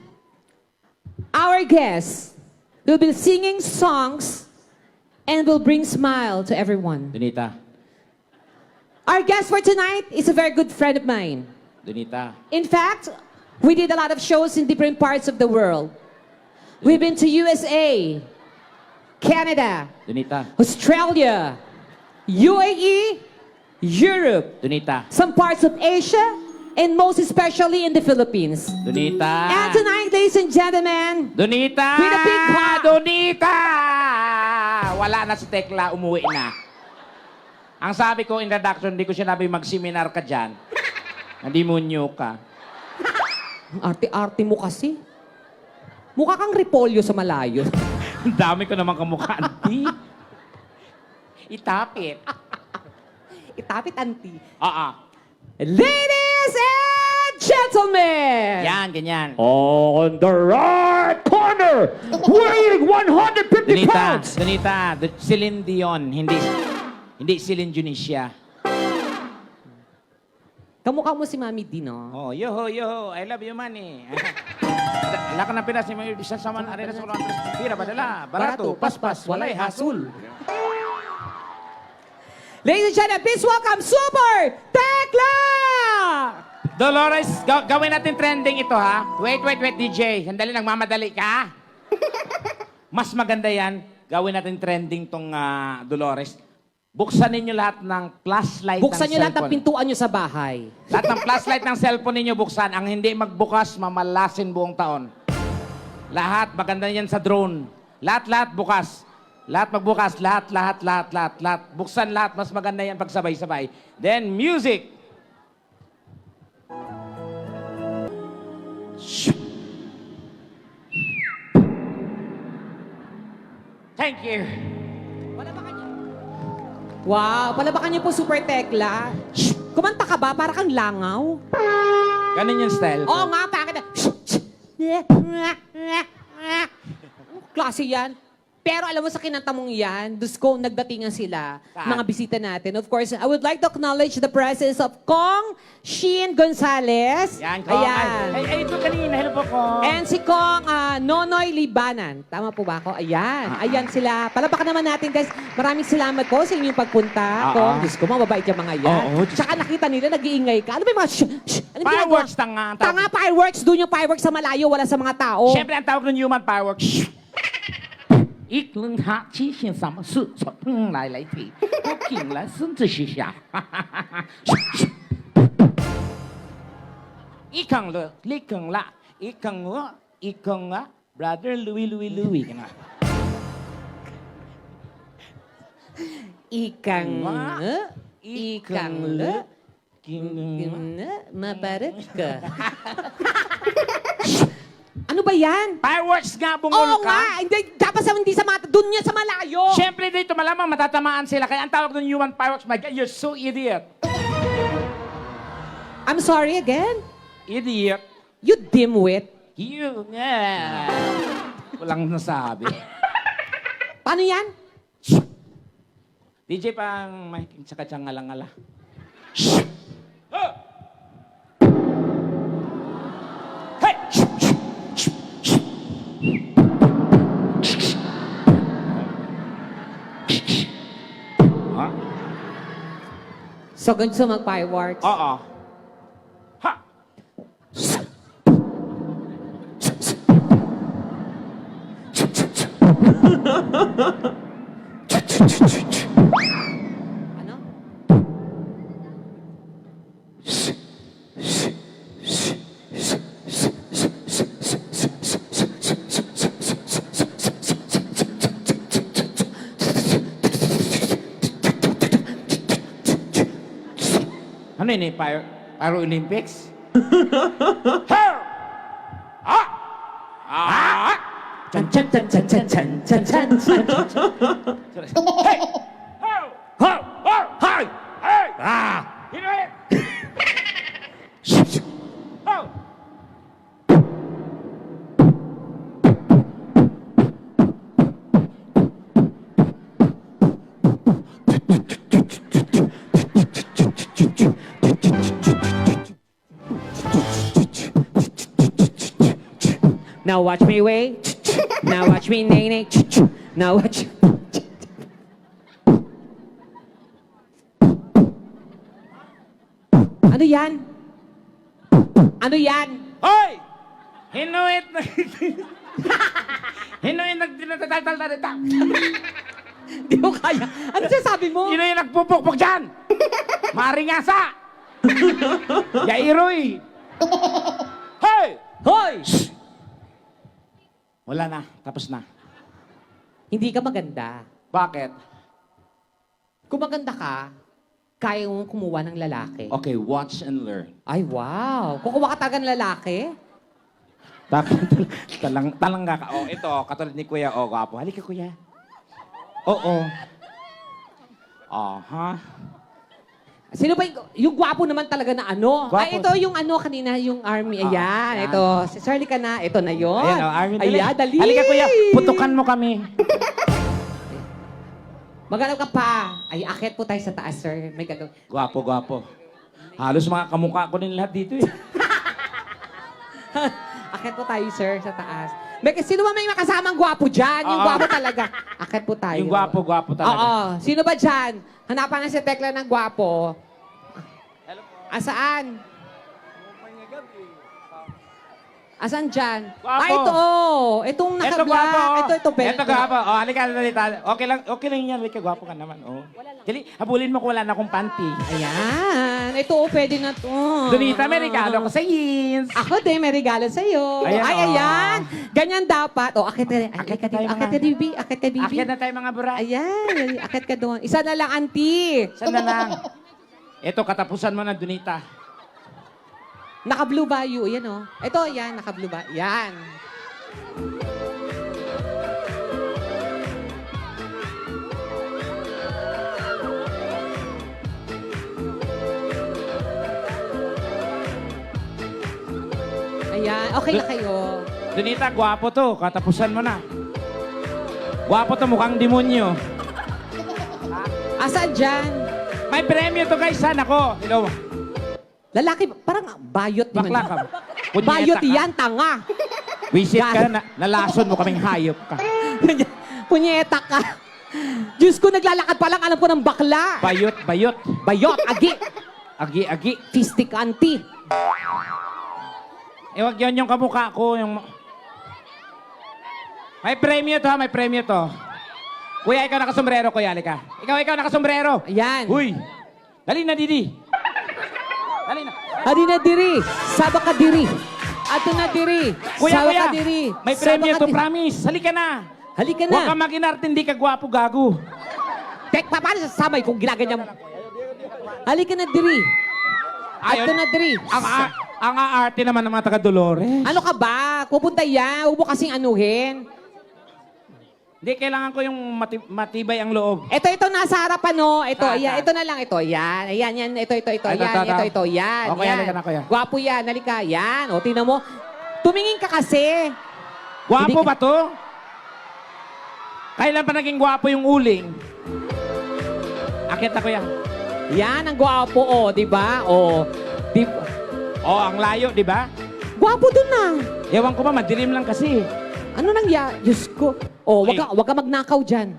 our guest will be singing songs and will bring smile to everyone. Donita. Our guest for tonight is a very good friend of mine. Donita. In fact, we did a lot of shows in different parts of the world. We've been to USA, Canada, Donita. Australia, UAE, Europe, Donita. some parts of Asia, and most especially in the Philippines. Donita. And tonight, ladies and gentlemen, Donita! With a big heart. Donita! Wala na si Tekla, umuwi na. Ang sabi ko, introduction, hindi ko sinabi mag-seminar ka dyan. Hindi mo nyo ka. ang arte-arte mo kasi. Mukha kang repolyo sa malayo. Ang dami ko naman kamukha, auntie. Itapit. Itapit, auntie. Ladies and gentlemen! Yan, ganyan. On the right corner, weighing 150 pounds. Donita, Celine Dion, hindi Celine Dionisio. Kamukha mo si Mami D, no? Oh, yoho, I love you, money. Wala ka ng Pinas, may isa sa man, arena sa kulang, pira, badala, barato, paspas, walay, hasul. Ladies and gentlemen, please welcome Super Tekla! Dolores, gawin natin trending ito, ha? Wait, DJ. Sandali, nagmamadali ka. Mas maganda yan gawin natin trending tong Dolores. Buksan ninyo lahat ng flashlight Buksan ng nyo lahat ng cellphone. pintuan nyo sa bahay. Lahat ng flashlight ng cellphone ninyo buksan. Ang hindi magbukas, mamalasin buong taon. Lahat, maganda yan sa drone. Lahat bukas. Lahat magbukas. Lahat. Buksan lahat. Mas maganda yan pag sabay-sabay. Then, music. Thank you. Palabakan niyo. Wow, palabakan niyo po Super Tekla. Kumanta ka ba? Para kang langaw. Ganun yung style. Oo nga, bakit? Klase yan. Pero alam mo sa kinanta mong yan, Diyos ko, nagdatingan sila, Saan? mga bisita natin. Of course, I would like to acknowledge the presence of Kong Sheen Gonzalez. Yan, Kong. Ayan. Ay, ito kanina. Hello po, Kong. And si Kong Nonoy Libanan. Tama po ba ako? Ayan. Ayan sila. Palapakan naman natin, guys. Maraming salamat po sa inyong pagpunta. Kong, Diyos ko, mababait yung mga yan. Oo, Diyos Tsaka nakita nila, nag-iingay ka. Ano ba yung mga Ano yung ginagawa? Fireworks, tanga. Tanga fireworks. Doon yung fireworks sa malayo, wala sa mga tao. Siyempre, ang tawag ng human fireworks. 一轮哈，七星什么事？来去，我进来甚至是下。一坑了，你坑啦，一坑我，一坑啊，brother Louis，kan Ikang Nga. ikang mabarat ka. Ano ba yan? Fireworks nga, bungol Oo ka. nga, hindi sa mata, dun yan sa malayo. Siyempre dito malamang matatamaan sila. Kaya ang tawag ng human fireworks, my God, you're so idiot. I'm sorry again. Idiot. You dimwit. You, walang nasabi. Paano yan? DJ pang mahiking sa katsang ngalang-ngala. Hey! Ha? So, gusto mag-fireworks? Oo. Ha! Ano? Ano yun eh? Pyro Olympics? Ha! Ah! Ah! Chan chan chan chan chan chan chan chan chan. Hey! Ho! Ho! Ho! Hey! Hey! Ah! Hinoy! Ho! Now watch me wait. Now watch me nay. Now watch. Ano yan? Ano yan? Hoy! Hinuit na... Hinuit nagdinatataltalita. Di mo kaya. Ano sinasabi mo? Hinuit nagpupukpok dyan. Maringasa. Yairoy. Hoy! Hoy! Wala na. Tapos na. Hindi ka maganda. Bakit? Kung maganda ka, kaya mong kumuha ng lalaki. Okay, watch and learn. Ay, wow. Kukuha ka talaga ng lalaki? Talangga ka. Oh, ito, katulad ni Kuya. Oh, gwapo. Halika, Kuya. Oo. Aha. Sino ba yung gwapo naman talaga na ano? Gwapo. Ay, ito yung ano kanina, yung army. Ayan, Ayan. ito. Si Shirley ka na. Ito na yon. Ayan, oh, Armin, dali. Ayan, dali. Halika, Kuya. Putukan mo kami. Maghanap ka pa. Ay, akit po tayo sa taas, sir. May gagawin. Gwapo, gwapo. Halos mga kamukha ko din lahat dito eh. Akit po tayo, sir, sa taas. Sino ba may makasamang gwapo dyan? Yung Oo. gwapo talaga. Akit po tayo. Yung gwapo, gwapo talaga. Oo. Sino ba dyan? Hanapan na si Tekla ng gwapo. Asaan? Asan dyan? Gwapo. Ah, ito. Itong Ito gwapo. naka-black. Ito, Ito gwapo. Oh, halika, halika. Okay lang yan. Halika, gwapo ka naman. Oh. Dali, habulin mo kung wala na akong panty. Ayan. Ito, pwede na to. Donita, may regalo ko sa Yins. Ako din, may regalo sa'yo. Ayan, Ay, oh. ayan. Ganyan dapat. O, akit ka. Akit na tayo, Akit mga- ka, Bibi. Akit ka, Bibi. Akyat na tayo mga bra. Ayan. Akit ka doon. Isa na lang, auntie. Saan na lang? Ito, katapusan mo na, Donita. Naka-blue bayou. Yan, o. Ito, yan. Naka-blue bayou. Yan. Ayan. Okay na kayo. Donita, gwapo to. Katapusan mo na. Gwapo to, mukhang demonyo. Asan dyan? May premyo to guys, sana ko. Hello. Lalaki, parang bayot naman. Bakla ka. Punyeta Bayot ka. yan, tanga. Wisit ka na, nalason mo kaming hayop ka. Punyeta ka. Diyos ko, naglalakad pa lang, alam ko ng bakla. Bayot, bayot. Bayot, agi. Agi, agi. Fistic auntie. Wag yun yung kamukha ko. Yung... May premyo to ha, may premyo to. Kuya, ikaw nakasombrero, kuya. Halika. Ikaw nakasombrero. Ayan. Uy. Dali na, Didi. Dali na. Adi na diri. Saba ka diri. Ato na diri. Kuya, Saba kuya. ka diri. May Saba premyo ka to, diri. promise. Halika na. Halika Huwag ka na. mag-inarte, hindi ka gwapo, gago. Tek, paano sasabay kung ginaganyan mo? Halika na diri. Ato na diri. Ang aarte naman ng mga taga-Dolores. Ano ka ba? Pupunta yan. Huwag mo kasing anuhin. Hindi, kailangan ko yung matibay ang loob. Ito, nasa harapan, no? Ito, Saan, ayan, saan? ito na lang, ito, yan. Ayan, yan, ito, Ay, yan, ito, yan. Okay, yan. halika na, kuya. Gwapo yan, halika, yan. O, tingnan mo. Tumingin ka kasi. Gwapo Hindi ka- ba to? Kailan pa naging gwapo yung uling? Akit na, kuya. Yan, ang gwapo, o, di ba? O, di Oh, ang layo, di ba? Gwapo dun na. Ewan ko ba, madilim lang kasi. Ano nang Diyos ko. O, Okay. wag ka magnakaw dyan.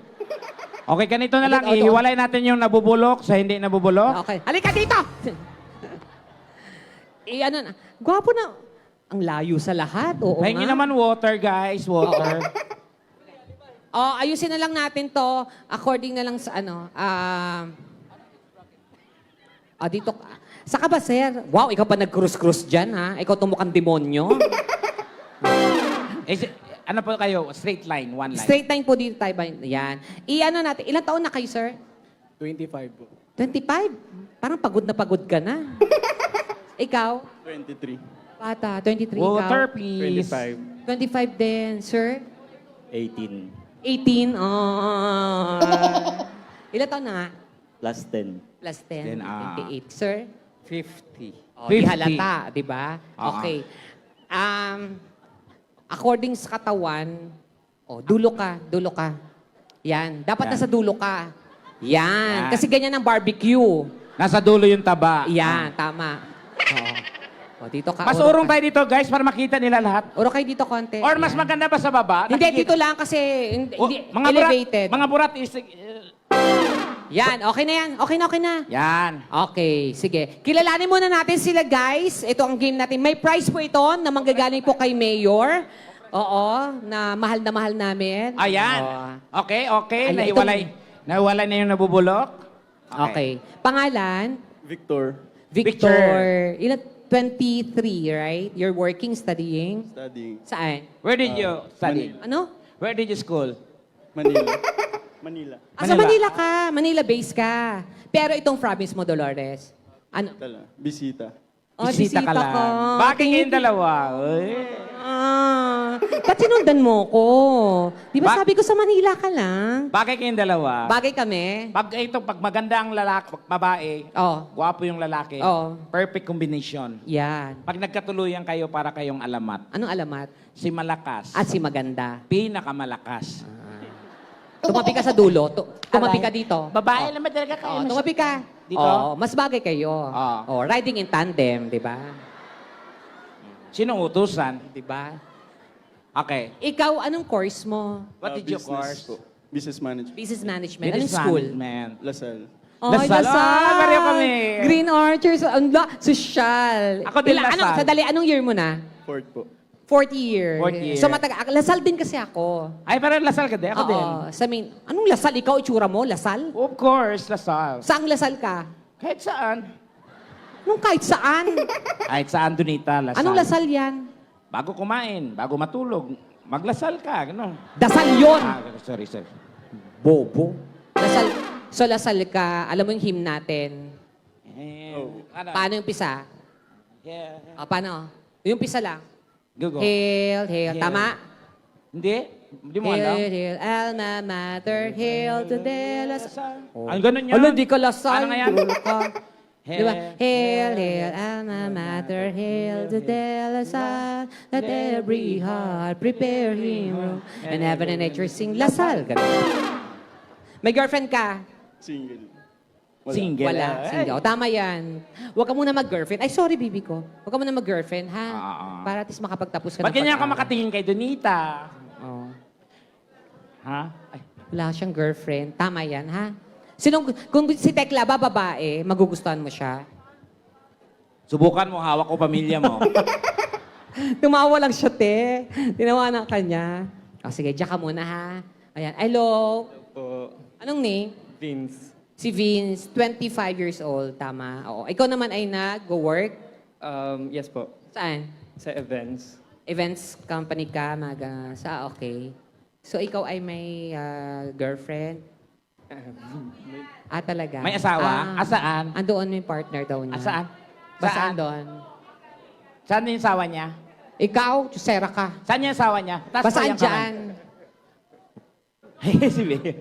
Okay, ganito na lang. Ito. Ihiwalay natin yung nabubulok sa hindi nabubulok. Okay. Halika dito! Ano na. Gwapo na. Ang layo sa lahat. Oo Pahingi nga. naman water, guys. Water. Oh, ayusin na lang natin to according na lang sa ano. Dito. Saka ba, sir? Wow, ikaw pa nag-cruise-cruise dyan, ha? Ikaw tumukhang demonyo. Ano po kayo? Straight line, one line. Straight line po dito tayo ba? Yan. I-ano natin. Ilang taon na kayo, sir? 25 po. 25? Parang pagod na pagod ka na. Ikaw? 23. Bata, 23 Water, ikaw. please. 25. 25 din, sir? 18 18? Oh. Ilang taon na nga? plus 10. Plus 10, Then, 28. Sir? 50. Oh, di halata, di ba? Oo. Okay. According sa katawan, dulo ka. Yan. Dapat Yan. nasa dulo ka. Yan. Yan. Kasi ganyan ang barbecue. Nasa dulo yung taba. Yan, tama. Oo. O, dito ka. Mas uro urong ka. tayo dito, guys, para makita nila lahat. Uro kayo dito konti. Or mas Yan. maganda ba sa baba? Hindi, Nakikita- dito lang kasi hindi, mga elevated. Burat, mga burat is... Yan, okay na yan. Okay na. yan. Okay, sige. Kilalanin muna natin sila, guys. Ito ang game natin. May prize po ito na manggagaling po kay Mayor. Oo, na mahal namin. Ayan. Oo. Okay. Ay, Nahiwalay na yung nabubulok. Okay. Pangalan? Victor, Victor. Ilan? 23, right? You're working, studying? studying Saan? Where did you study? Ano? Where did you school? Manila. Manila. Sa Manila. Manila ka. Manila-based ka. Pero itong province mo, Dolores. Ano? Bisita. Bisita ka lang. Bakit kayong dalawa? Uy. Ba't sinundan mo ko? Di ba Ba- sabi ko sa Manila ka lang? Bagay kayong dalawa. Bagay kami. Pag maganda ang lalaki, babae, Oh, gwapo yung lalaki, Oo. perfect combination. yan. Pag nagkatuluyan kayo para kayong alamat, Anong alamat? si malakas, At si maganda. pinakamalakas. Tumabi ka sa dulo. Tumabi ka dito. Babae naman talaga kayo. Oh, tumabi ka. Dito? Oh, mas bagay kayo. Oo. Oh, riding in tandem, di ba? Sinong utusan? Di ba? Okay. Ikaw, anong course mo? What did you Business course? po. Business management. Business management. Business Anong school? management. Lasal. Oh, Lasal. Ah, pareho kami. Green Orchard. Social. Ako din Ano, Lasal. sadali, anong year mo na? 4th po. 40 years. 40 years. So Lasal din kasi ako. Ay, parang Lasal ka din. Ako din. Oo. Sa main, anong Lasal? Ikaw, itsura mo? Lasal? Of course, Lasal. Saang Lasal ka? Kahit saan. Anong kahit saan? Kahit saan, Donita, Lasal. Anong Lasal yan? Bago kumain, bago matulog, maglasal ka, gano'n. Dasal yon. Sorry. Bobo. Lasal. So Lasal ka, alam mo yung hymn natin. Ano? Paano yung pisa? Yeah. Paano? Yung pisa lang. Go. Hail, hail. Hail. Tama? Hindi mo alam. Hail, hail, alma mater, hail to the Lasal. Ang ganun yun. Alam, di ka Lasal. Ano nga yan? Dulo ka. Diba? Hail, hail, alma mater, hail to the Lasal. Let every heart prepare him room. And heaven and nature sing Lasal. Ganun. May girlfriend ka? Single. Single. Wala. Ay. Single. Tama yan. Huwag ka muna mag-girlfriend. Ay, sorry, bibi ko. Huwag ka muna mag-girlfriend, ha? Para at least makapagtapos ka Ba't ganyan ka pag-aaral. makatingin kay Donita? Oo. Ha? Ay, Wala siyang girlfriend. Tama yan, ha? Kung si Tekla ba babae, magugustuhan mo siya. subukan mo, hawak ko pamilya mo. Tumawa lang siya, te. Tinawanan ka niya. O, sige, diyan ka muna, ha? Ayan. Hello. Po, Anong name? Vince. Si Vince, 25 years old. Tama. Oo. Ikaw naman ay nag-work? Yes po. Saan? Sa events. Events company ka, okay. So, ikaw ay may girlfriend? Talaga? May asawa? Asaan? Andoon yung partner daw niya. Asaan? Basta Saan? andon. Saan yung sawa niya? Ikaw, Chusera ka. Saan yung sawa niya? Taas Basta ko yung kamay. andyan. Si Bea.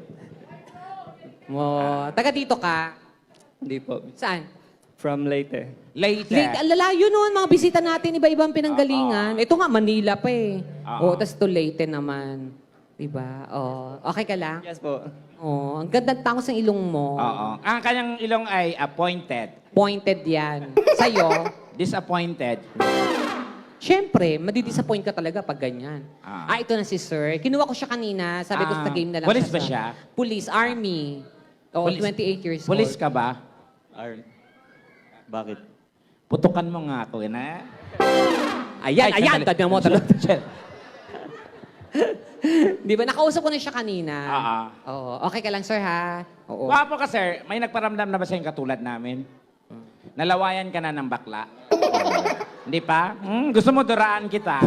Taga dito ka. Hindi po. Saan? From Leyte. Late. Later. Ang lalayo nun, mga bisita natin, iba-ibang pinanggalingan. Ito nga, Manila pa eh. Tapos ito Leyte naman. Diba? Okay ka lang? Yes po. Ang ganda ng tangos ng ilong mo. Oo. Ang kanyang ilong ay appointed. Pointed yan. Sa'yo, Disappointed. syempre, madidisappoint ka talaga pag ganyan. Ah. Ito na si Sir. Kinuha ko siya kanina. Sabi ko sa game na lang Police ba sa- siya? Police, Army. Police. 28 years old. Police ka ba? Bakit? Putukan mo nga ako, na. Ayan, ayan. sandali. Tadya mo talaga. Shit. Di ba? Nakausap ko na siya kanina. Oo. Okay ka lang, Sir, ha? Oo. Wapo ka, sir. May nagparamdam na ba sa'yo katulad namin? Nalawayan ka na ng bakla? Hindi pa? Gusto mo duraan kita?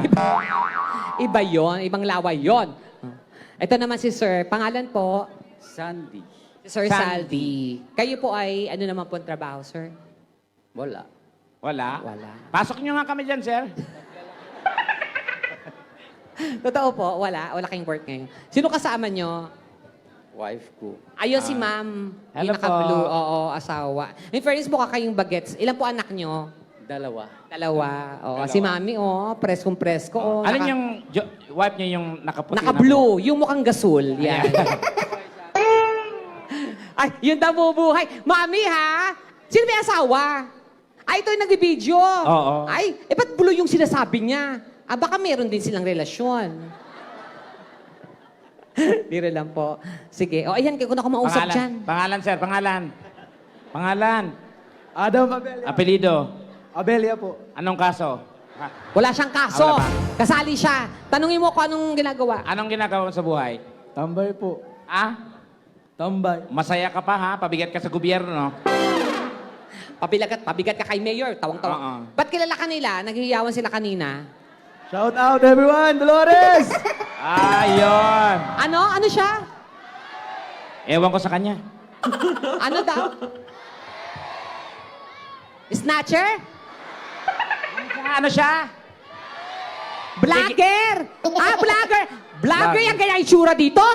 Iba yon, ibang laway yon. Ito naman si Sir. Pangalan po? Sandy. Si Sir Sandy. Saldi. Kayo po ay, ano naman po ang trabaho, Sir? Wala. Wala? Wala. Pasok nyo nga kami dyan, sir. Totoo po, wala. Wala kayong work ngayon. Sino kasama nyo? Wife ko. Ayun si ma'am. Hello Yung naka-blue. po. Oo, asawa. In fairness, mukha kayong bagets. Ilan po anak nyo? Dalawa. Dalawa. Oo, si mami, preskong presko. Alin yung wife niya yung nakaputi Naka-blue. Yung mukhang gasol. Yan. Ay, yun daw bubuhay. Mami, ha? Sino may asawa? Ay, ito yung nagbibideo. Oo. Ay, ba't blue yung sinasabi niya? Baka meron din silang relasyon. Biro lang po. Sige. Ayan, kaya ko na ako mausap dyan. Pangalan, sir. Pangalan. Adam Abelia. Apelido. Abelia po. Anong kaso? Wala siyang kaso. Wala ba? Kasali siya. Tanungin mo kung anong ginagawa. Anong ginagawa mo sa buhay? Tambay po. Tambay. Masaya ka pa, ha? Pabigat ka sa gobyerno. Pabigat ka kay Mayor. Tawang-tawa. Oo. Ba't kilala ka nila? Naghihiyawan sila kanina. Shout out everyone! Dolores! Ayun. Ano siya? Ewan ko sa kanya. Ano daw? Snatcher? Ano siya? Vlogger! Vlogger! Vlogger yan kaya itsura dito?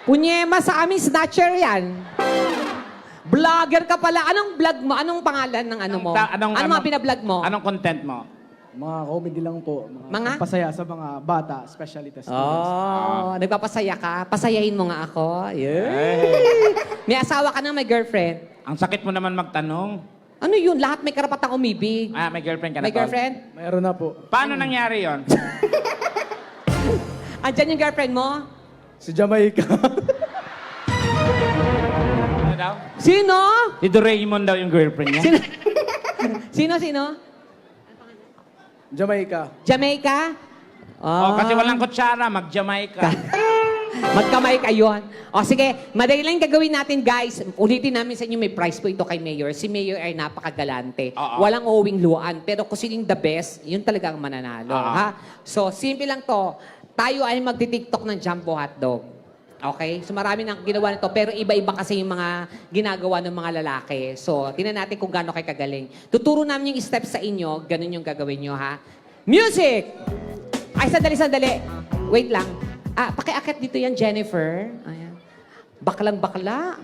Punyema sa amin, snatcher yan. Vlogger ka pala. Anong vlog mo? Anong pangalan ng ano mo? Ano mga binablog mo? Anong content mo? Mga comedy lang po. Mga? Pasaya sa mga bata, especially the students. Nagpapasaya ka? Pasayahin mo nga ako. Yay! May asawa ka na, may girlfriend. Ang sakit mo naman magtanong. Ano yun? Lahat may karapatang umibig. May girlfriend ka na, May Tol? girlfriend? Mayroon na po. Paano nangyari yon? Andyan yung girlfriend mo? Si Jamaica. Ano daw? Sino? Si Doraemon daw yung girlfriend niya. Sino? Jamaica. Jamaica? Oh, kasi walang kutsara, mag-Jamaica. Magkamay kayo. O sige, madali lang gagawin natin, guys. Ulitin namin sa inyo, may prize po ito kay Mayor. Si Mayor ay napakagalante. Oo. Walang owing luan. Pero kung sino yung the best, yun talaga ang mananalo. Oo. Ha? So, simple lang to. Tayo ay magti-tiktok ng Jumbo Hotdog. Okay? So, marami nang ginawa nito. Pero iba-iba kasi yung mga ginagawa ng mga lalaki. So, tingnan natin kung gaano kayo kagaling. Tuturo namin yung steps sa inyo. Ganun yung gagawin nyo, ha? Music! Ay, sandali. Wait lang. Pakiakit dito yan, Jennifer. Ayan. Baklang-bakla.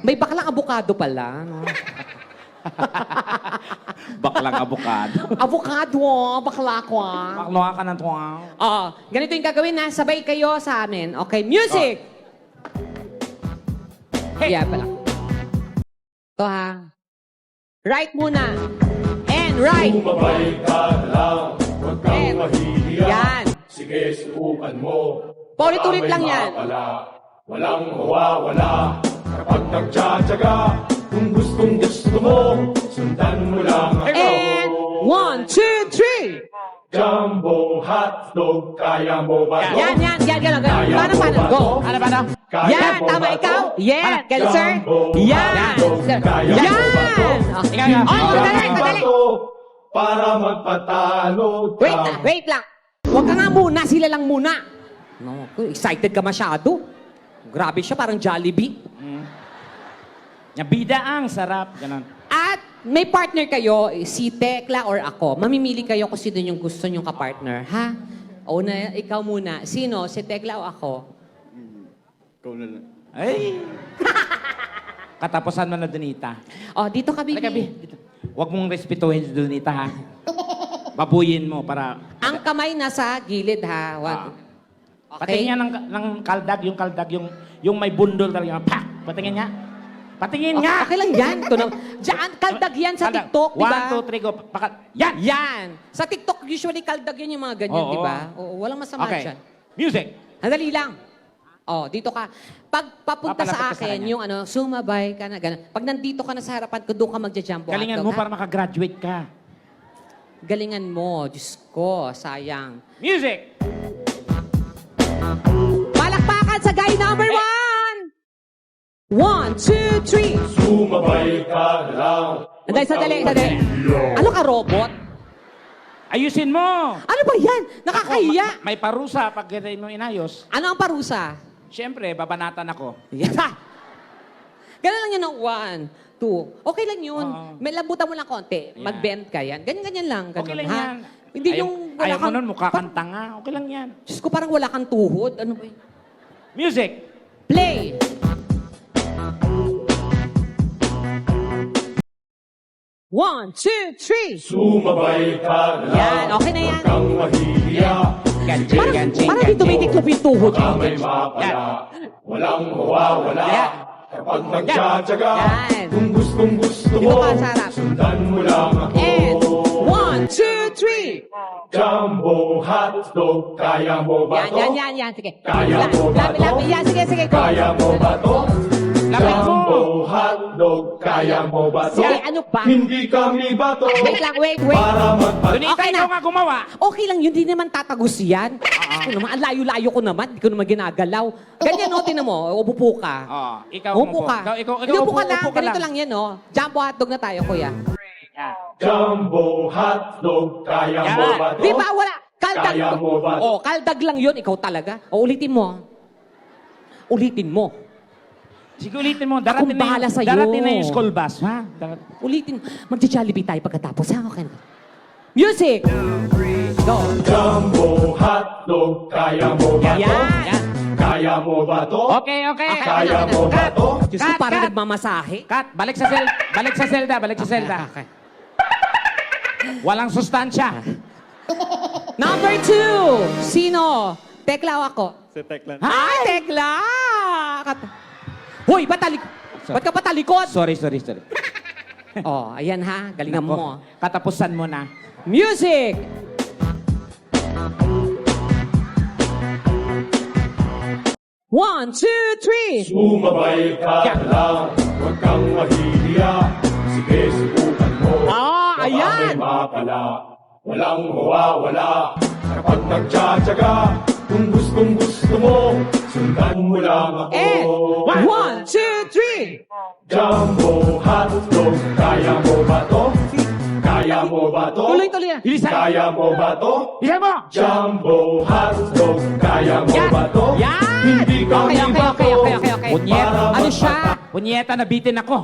May baklang abukado pala. No? Baklang abukado. Avocado, bakla ko. Baklo ka ng tuwang. Ganito yung gagawin na. Sabay kayo sa amin. Okay, music! Hey. Yeah, pala. Ito ha. Right muna. And right. And. Yan. Sige, subukan mo. Paulit-ulit lang yan. Walang mawawala. Kapag nagtsatsaga, kung gustong gusto mo, sundan mo lang ako. And 1, 2, 3. Jumbo hotdog, kaya mo ba to? Yan. Paano? Go. Ano ba na? Kaya Yan, mo tama ba ikaw. to? Yan, galing sir. Jumbo Yan. hotdog, Sir. kaya mo ba to? Yan. Ikaw yan. Oh, Kaya mo ba madali. to? Para magpatalo ka. Wait lang. Huwag ka nga muna, sila lang muna. No, excited ka masyado. Grabe siya, parang Jollibee. Bida ang sarap. Ganon. At may partner kayo, si Tekla or ako. Mamimili kayo kung sino yung gusto nyong kapartner, ha? O na, ikaw muna. Sino? Si Tekla o ako? Ikaw na lang. Ay! Katapusan mo na, Donita. O, dito ka, Halika, baby. Bi. Dito. Huwag mong respetuhin si Donita, ha? Babuyin mo para... Ang kamay nasa gilid, ha? Wag. Patingin niya ng kaldag, yung may bundol talaga. Pak! Patingin niya. Patingin nga! Okay lang yan. Ito na. Diyan, kaldag yan sa Kaldag. TikTok, di ba? 1, 2, 3, go. Yan! Yan. Sa TikTok, usually kaldag yan yung mga ganyan, Oo. di ba? Oo, walang masama Okay. dyan. Music! Madali lang. Oh, dito ka. Pag papunta Papalapit sa ka sa akin, kanya. yung ano, sumabay ka na, gano'n. Pag nandito ka na sa harapan ko, doon ka magja-jump Galingan hotdog, mo ha? para makagraduate ka. Galingan mo. Diyos ko, sayang. Music! Palakpakan sa guy number 1! 1, 2, 3. Sumabay ka na lang. Sandali. Ano ka, robot? Ayusin mo! Ano ba yan? Nakakahiya. May parusa pag hindi mo inayos. Ano ang parusa? Siyempre, babanatan ako. Yan. Ganun lang yun, 1, 2. Okay lang yun. Oo. May lambutan mo lang konti. Yan. Mag-bend ka yan. Ganyan lang. Ganun, Okay lang ha? yan. Hindi yung wala ayaw mo kang... nun, mukha kang tanga. Okay lang yan. Diyos ko, parang wala kang tuhod. Ano ba yun? Music! Play! One, two, three. Sumabay ka na lang. Yan, okay na yan. Huwag kang mahihiya. Parang di tumitiklop yung tuhod. Baka may mapala. Walang mawawala. Yan. Kapag nagtsatsaga, Yan. kung gustong gusto Dito mo, ka sa harap. sundan mo lang ako. And one, two, three. Jumbo hotdog, kaya mo ba to? Yan. Sige. Kaya mo ba to? Lapit. Yan, sige. Go. Kaya mo ba to? Lapit mo. Jumbo hotdog, kaya mo ba to? Sige, ano ba? Hindi kami ba to? Wait lang, wait. Para magpatalo. Donita, Okay na. ikaw nga gumawa. Okay lang yun, di naman tatagos yan. Ako naman, ang layo-layo ko naman, di ko naman ginagalaw. Ganyan, no, tinan mo, upo ka. Ikaw Upo ka. Ikaw Hindi, upo ka lang. upo ka Ganito lang yan, no. Jumbo hotdog na tayo, kuya. Yan. Jumbo hotdog, kaya Yan. mo ba to? Di ba, wala. Kaldag. Kaya mo ba? Oh, kaldag lang yun, ikaw talaga. O, ulitin mo. Ulitin mo. Sige, ulitin mo. Akong bahala sa'yo. Darating na yung school bus, ha? Ulitin. Magja-jollibee tayo pagkatapos, ha? Okay na. Music! Go. Jumbo hotdog, kaya mo ba to? Yan. Kaya mo ba to? Okay. Kaya mo ba to? Diyos ko, Cut, parang cut. nagmamasahe. Cut. Balik sa selda. Okay. Walang sustansya. Number 2. Sino? Tekla o ako? Si Teklan. Hi, Tekla! Hoy, ba't ka patalikod? Sorry. Oh, ayan ha. Galingan Nako, mo. katapusan mo na. Music! One, two, three. Sumabay ka na lang, huwag kang mahihiya. Sige, subukan mo. Ah, Baka ayan. may mapala. walang mawawala. Kapag nagtsatsaga, kung gustong gusto mo, sundan mo lang ako. And 1, 2, 3. Jumbo hotdog, kaya mo ba to? Kaya mo ba to? Tuloy-tuloy yan. Bilisan! Kaya mo ba to? Bilisan mo! Jumbo hotdog, kaya mo Yan! ba to? Yan! Hindi ka Okay, okay, iba okay, to. okay, okay, okay. Punyeta. Ano siya? Punyeta, nabitin ako.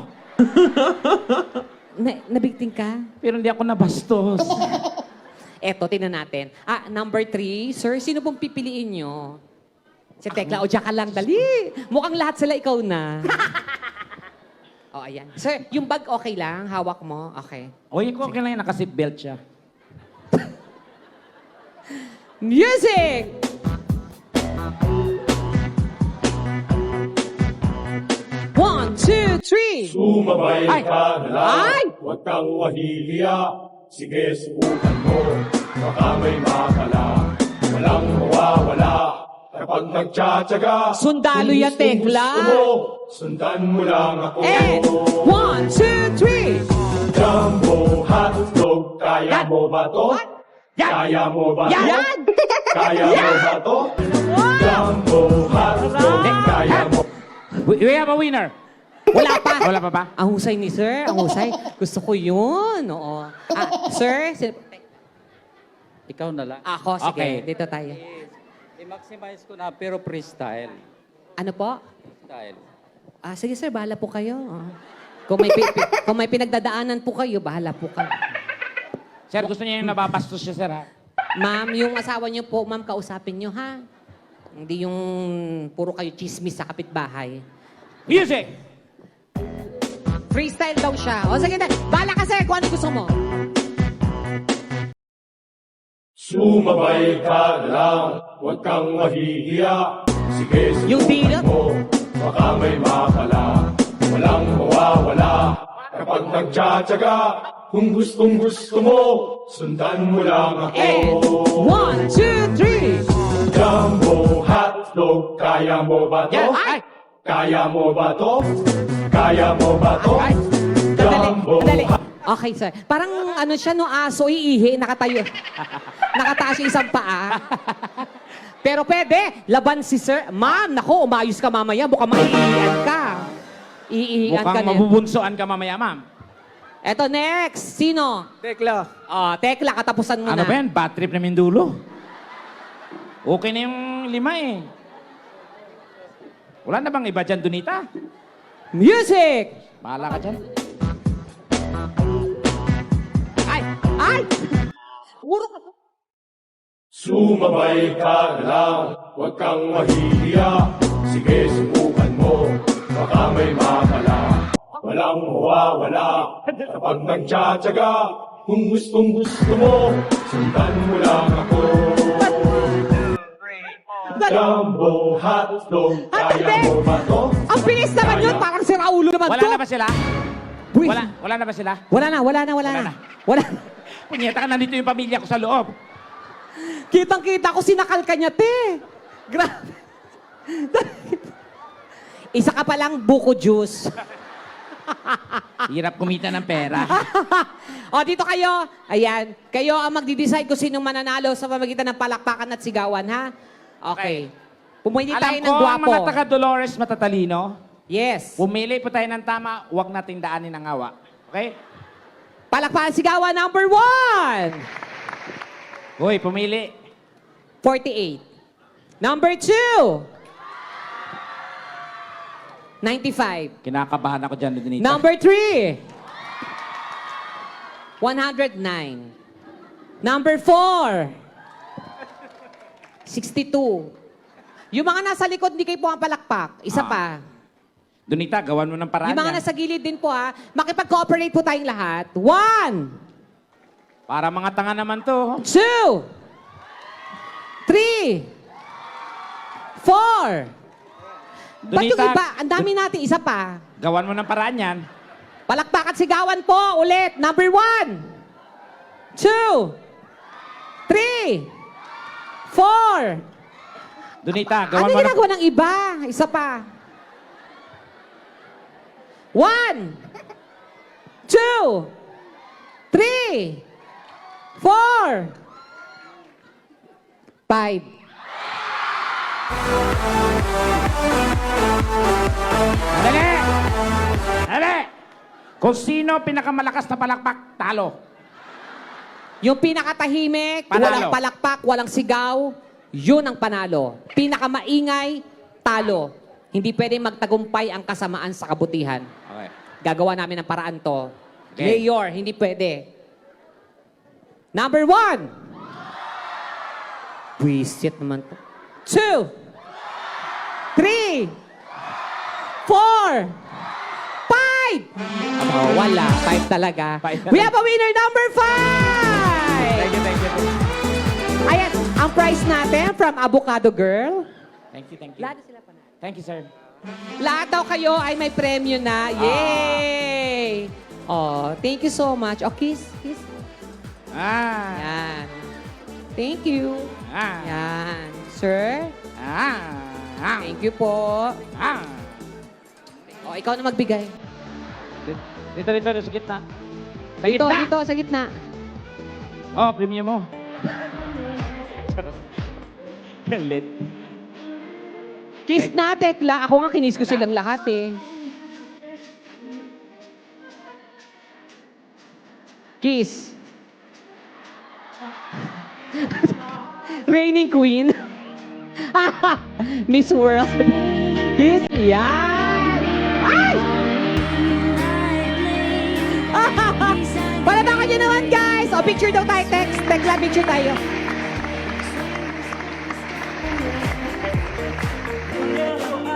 Nabigting ka? Pero hindi ako nabastos. Eto, tingnan natin. Number 3. Sir, sino pong pipiliin nyo? Si Tekla, o diyan ka lang, dali. Mukhang lahat sila ikaw na. O, ayan. Sir, yung bag okay lang? Hawak mo? Okay. O, yun ko okay lang yan. Naka-seatbelt siya. Music! One, two, three. Sumabay Ay! ka na lang, Ay! huwag kang mahihiya. Sige, subukan mo, baka may makala. Walang mawawala, kapag nagtsatsaga. Sundalo kung yan, gustong Tekla. gusto mo, sundan mo lang ako. And one, two, three. Jumbo hotdog, kaya mo ba to? Kaya mo ba to? Yan! Kaya mo ba to? Jumbo hotdog, kaya mo. We have a winner. Wala pa. Wala pa ba? Ang husay ni Sir, ang husay. Gusto ko yun. Oo. Sir, Ikaw na lang. ako, sige. Okay. Dito tayo. I-maximize ko na, pero freestyle. Ano po? Style. Sige sir, bahala po kayo. Kung may pinagdadaanan po kayo, bahala po kayo. Sir, gusto niya yung nababastos siya, sir, ha? Ma'am, yung asawa niyo po, ma'am, kausapin niyo, ha? Hindi yung puro kayo chismis sa kapitbahay. Music! Freestyle daw siya. O sige, bahala ka sir, kung ano gusto mo. Sumabay ka na lang, huwag kang mahihiya. Sige, Yung subukan dilo? mo, baka may makala. Walang mawawala, kapag nagtsatsaga. Kung gustong gusto mo, sundan mo lang ako. And one, two, three. Jumbo hotdog, kaya mo ba to? Yan! Ay! Kaya mo ba to? Kaya mo ba to? Ay! Jumbo Dali. Okay, sir. Parang ano siya, no, aso, iihi, nakatayo. Nakataas yung isang paa. Pero pwede, laban si sir. Ma'am, nako, umayos ka mamaya. Mukhang maiihian ka. Iihian ka Mukhang na. mabubunsoan ka mamaya, ma'am. Eto, next. Sino? Tekla. Tekla, katapusan mo Ano na. ba yan? Bad trip na Mindulo. Okay na yung 5 eh. Wala na bang iba dyan, Donita? Music! Bahala ka dyan. Ay! Ay! Puro ka. Sumabay ka na lang, huwag kang mahihiya. Sige, subukan mo, baka may makala. Walang mawawala, kapag nagtsatsaga. Kung gustong gusto mo, sundan mo lang ako. Jumbo hotdog, kaya mo ba to? Ang bilis naman yun, parang si Raulo naman Wala to. na ba sila? Uy. Wala na ba sila? Wala na. Wala Wala na. na. Wala. Punyeta ka, nandito yung pamilya ko sa loob. Kitang-kita ko, sinakal ka niya, te. Grabe. Isa ka palang buko juice. Hirap kumita ng pera. O, dito kayo. Ayan. Kayo ang magdi-decide kung sinong mananalo sa pamagitan ng palakpakan at sigawan, ha? Okay. Pumili tayo Alam ng ko, ang gwapo. mga taga Dolores matatalino, Yes. pumili po tayo ng tama, huwag nating daanin ang awa. Okay? Palakpakan sigawan number 1. Hoy, pumili. 48. Number 2. 95. Kinakabahan ako dyan, Donita. Number 3. 109. Number 4. 62. Yung mga nasa likod, hindi kayo pumapalakpak. Isa pa. Donita, gawan mo ng paraan Yung mga yan. nasa gilid din po, ha. Makipag-cooperate po tayong lahat. 1, Para mga tanga naman to. 2, 3, 4. Ba't yung Donita, iba? Ang dami natin. Isa pa. gawan mo ng paraan yan. Palakpak at sigawan po. Ulit. Number 1, 2, 3, 4. Donita, Ano gawan mo ng... ginagawa ng iba? Isa pa. 1, 2, 3, 4, 5. Dali! Dali! Kung sino pinakamalakas na palakpak, talo. Yung pinakatahimik, Panalo. walang palakpak, walang sigaw, yun ang panalo. Pinakamaingay, talo. Hindi pwedeng magtagumpay ang kasamaan sa kabutihan. Okay. Gagawa namin ng paraan to. Okay. Mayor, hindi pwede. Number 1. Buisit naman to. 2, 3, 4, 5. Oh, wala. 5 talaga. Five. We have a winner number 5. Thank you, thank you. Ayan, ang prize natin from Avocado Girl. Thank you, thank you. Lahat sila pa na. Thank you, sir. Lahat daw kayo ay may premyo na. Yay! Oh, thank you so much. Oh, kiss, kiss. Ah. Yan. Thank you. Ah. Yan. Sir, Ah. Ah. thank you po. Ah. Oh, ikaw na magbigay. Dito, sa gitna. Sa Dito, gitna. dito, sa gitna. Oh, premium mo. Galit. Kiss na, Tekla. Ako nga kinis ko silang lahat eh. Kiss. Reigning Queen. Miss World. Kiss. Yan. Ay! Palabakan nyo naman, guys. O, picture daw tayo, Tekla, picture tayo.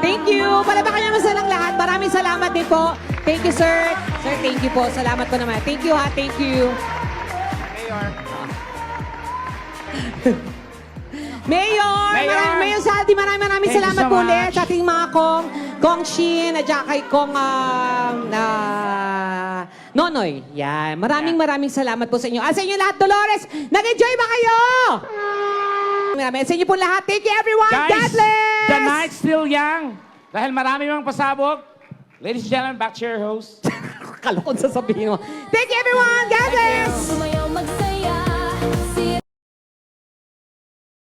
Thank you. Palabakan nyo naman silang lahat. Maraming salamat din po. Thank you, sir. Sir, thank you po. Salamat po naman. Thank you, ha. Thank you. Mayor! Mayor! Mayor Saldi, maraming Thank you salamat so po ulit much. sa ating mga Kong Shin at saka kay Kong Nonoy. Yan. Maraming salamat po sa inyo. At sa inyo lahat, Dolores, nag-enjoy ba kayo? Maraming sa inyo po lahat. Thank you, everyone. God Guys, bless! the night's still young. Dahil marami mang pasabog. Ladies and gentlemen, back to your host. Kalokon sasabihin mo. Thank you, everyone.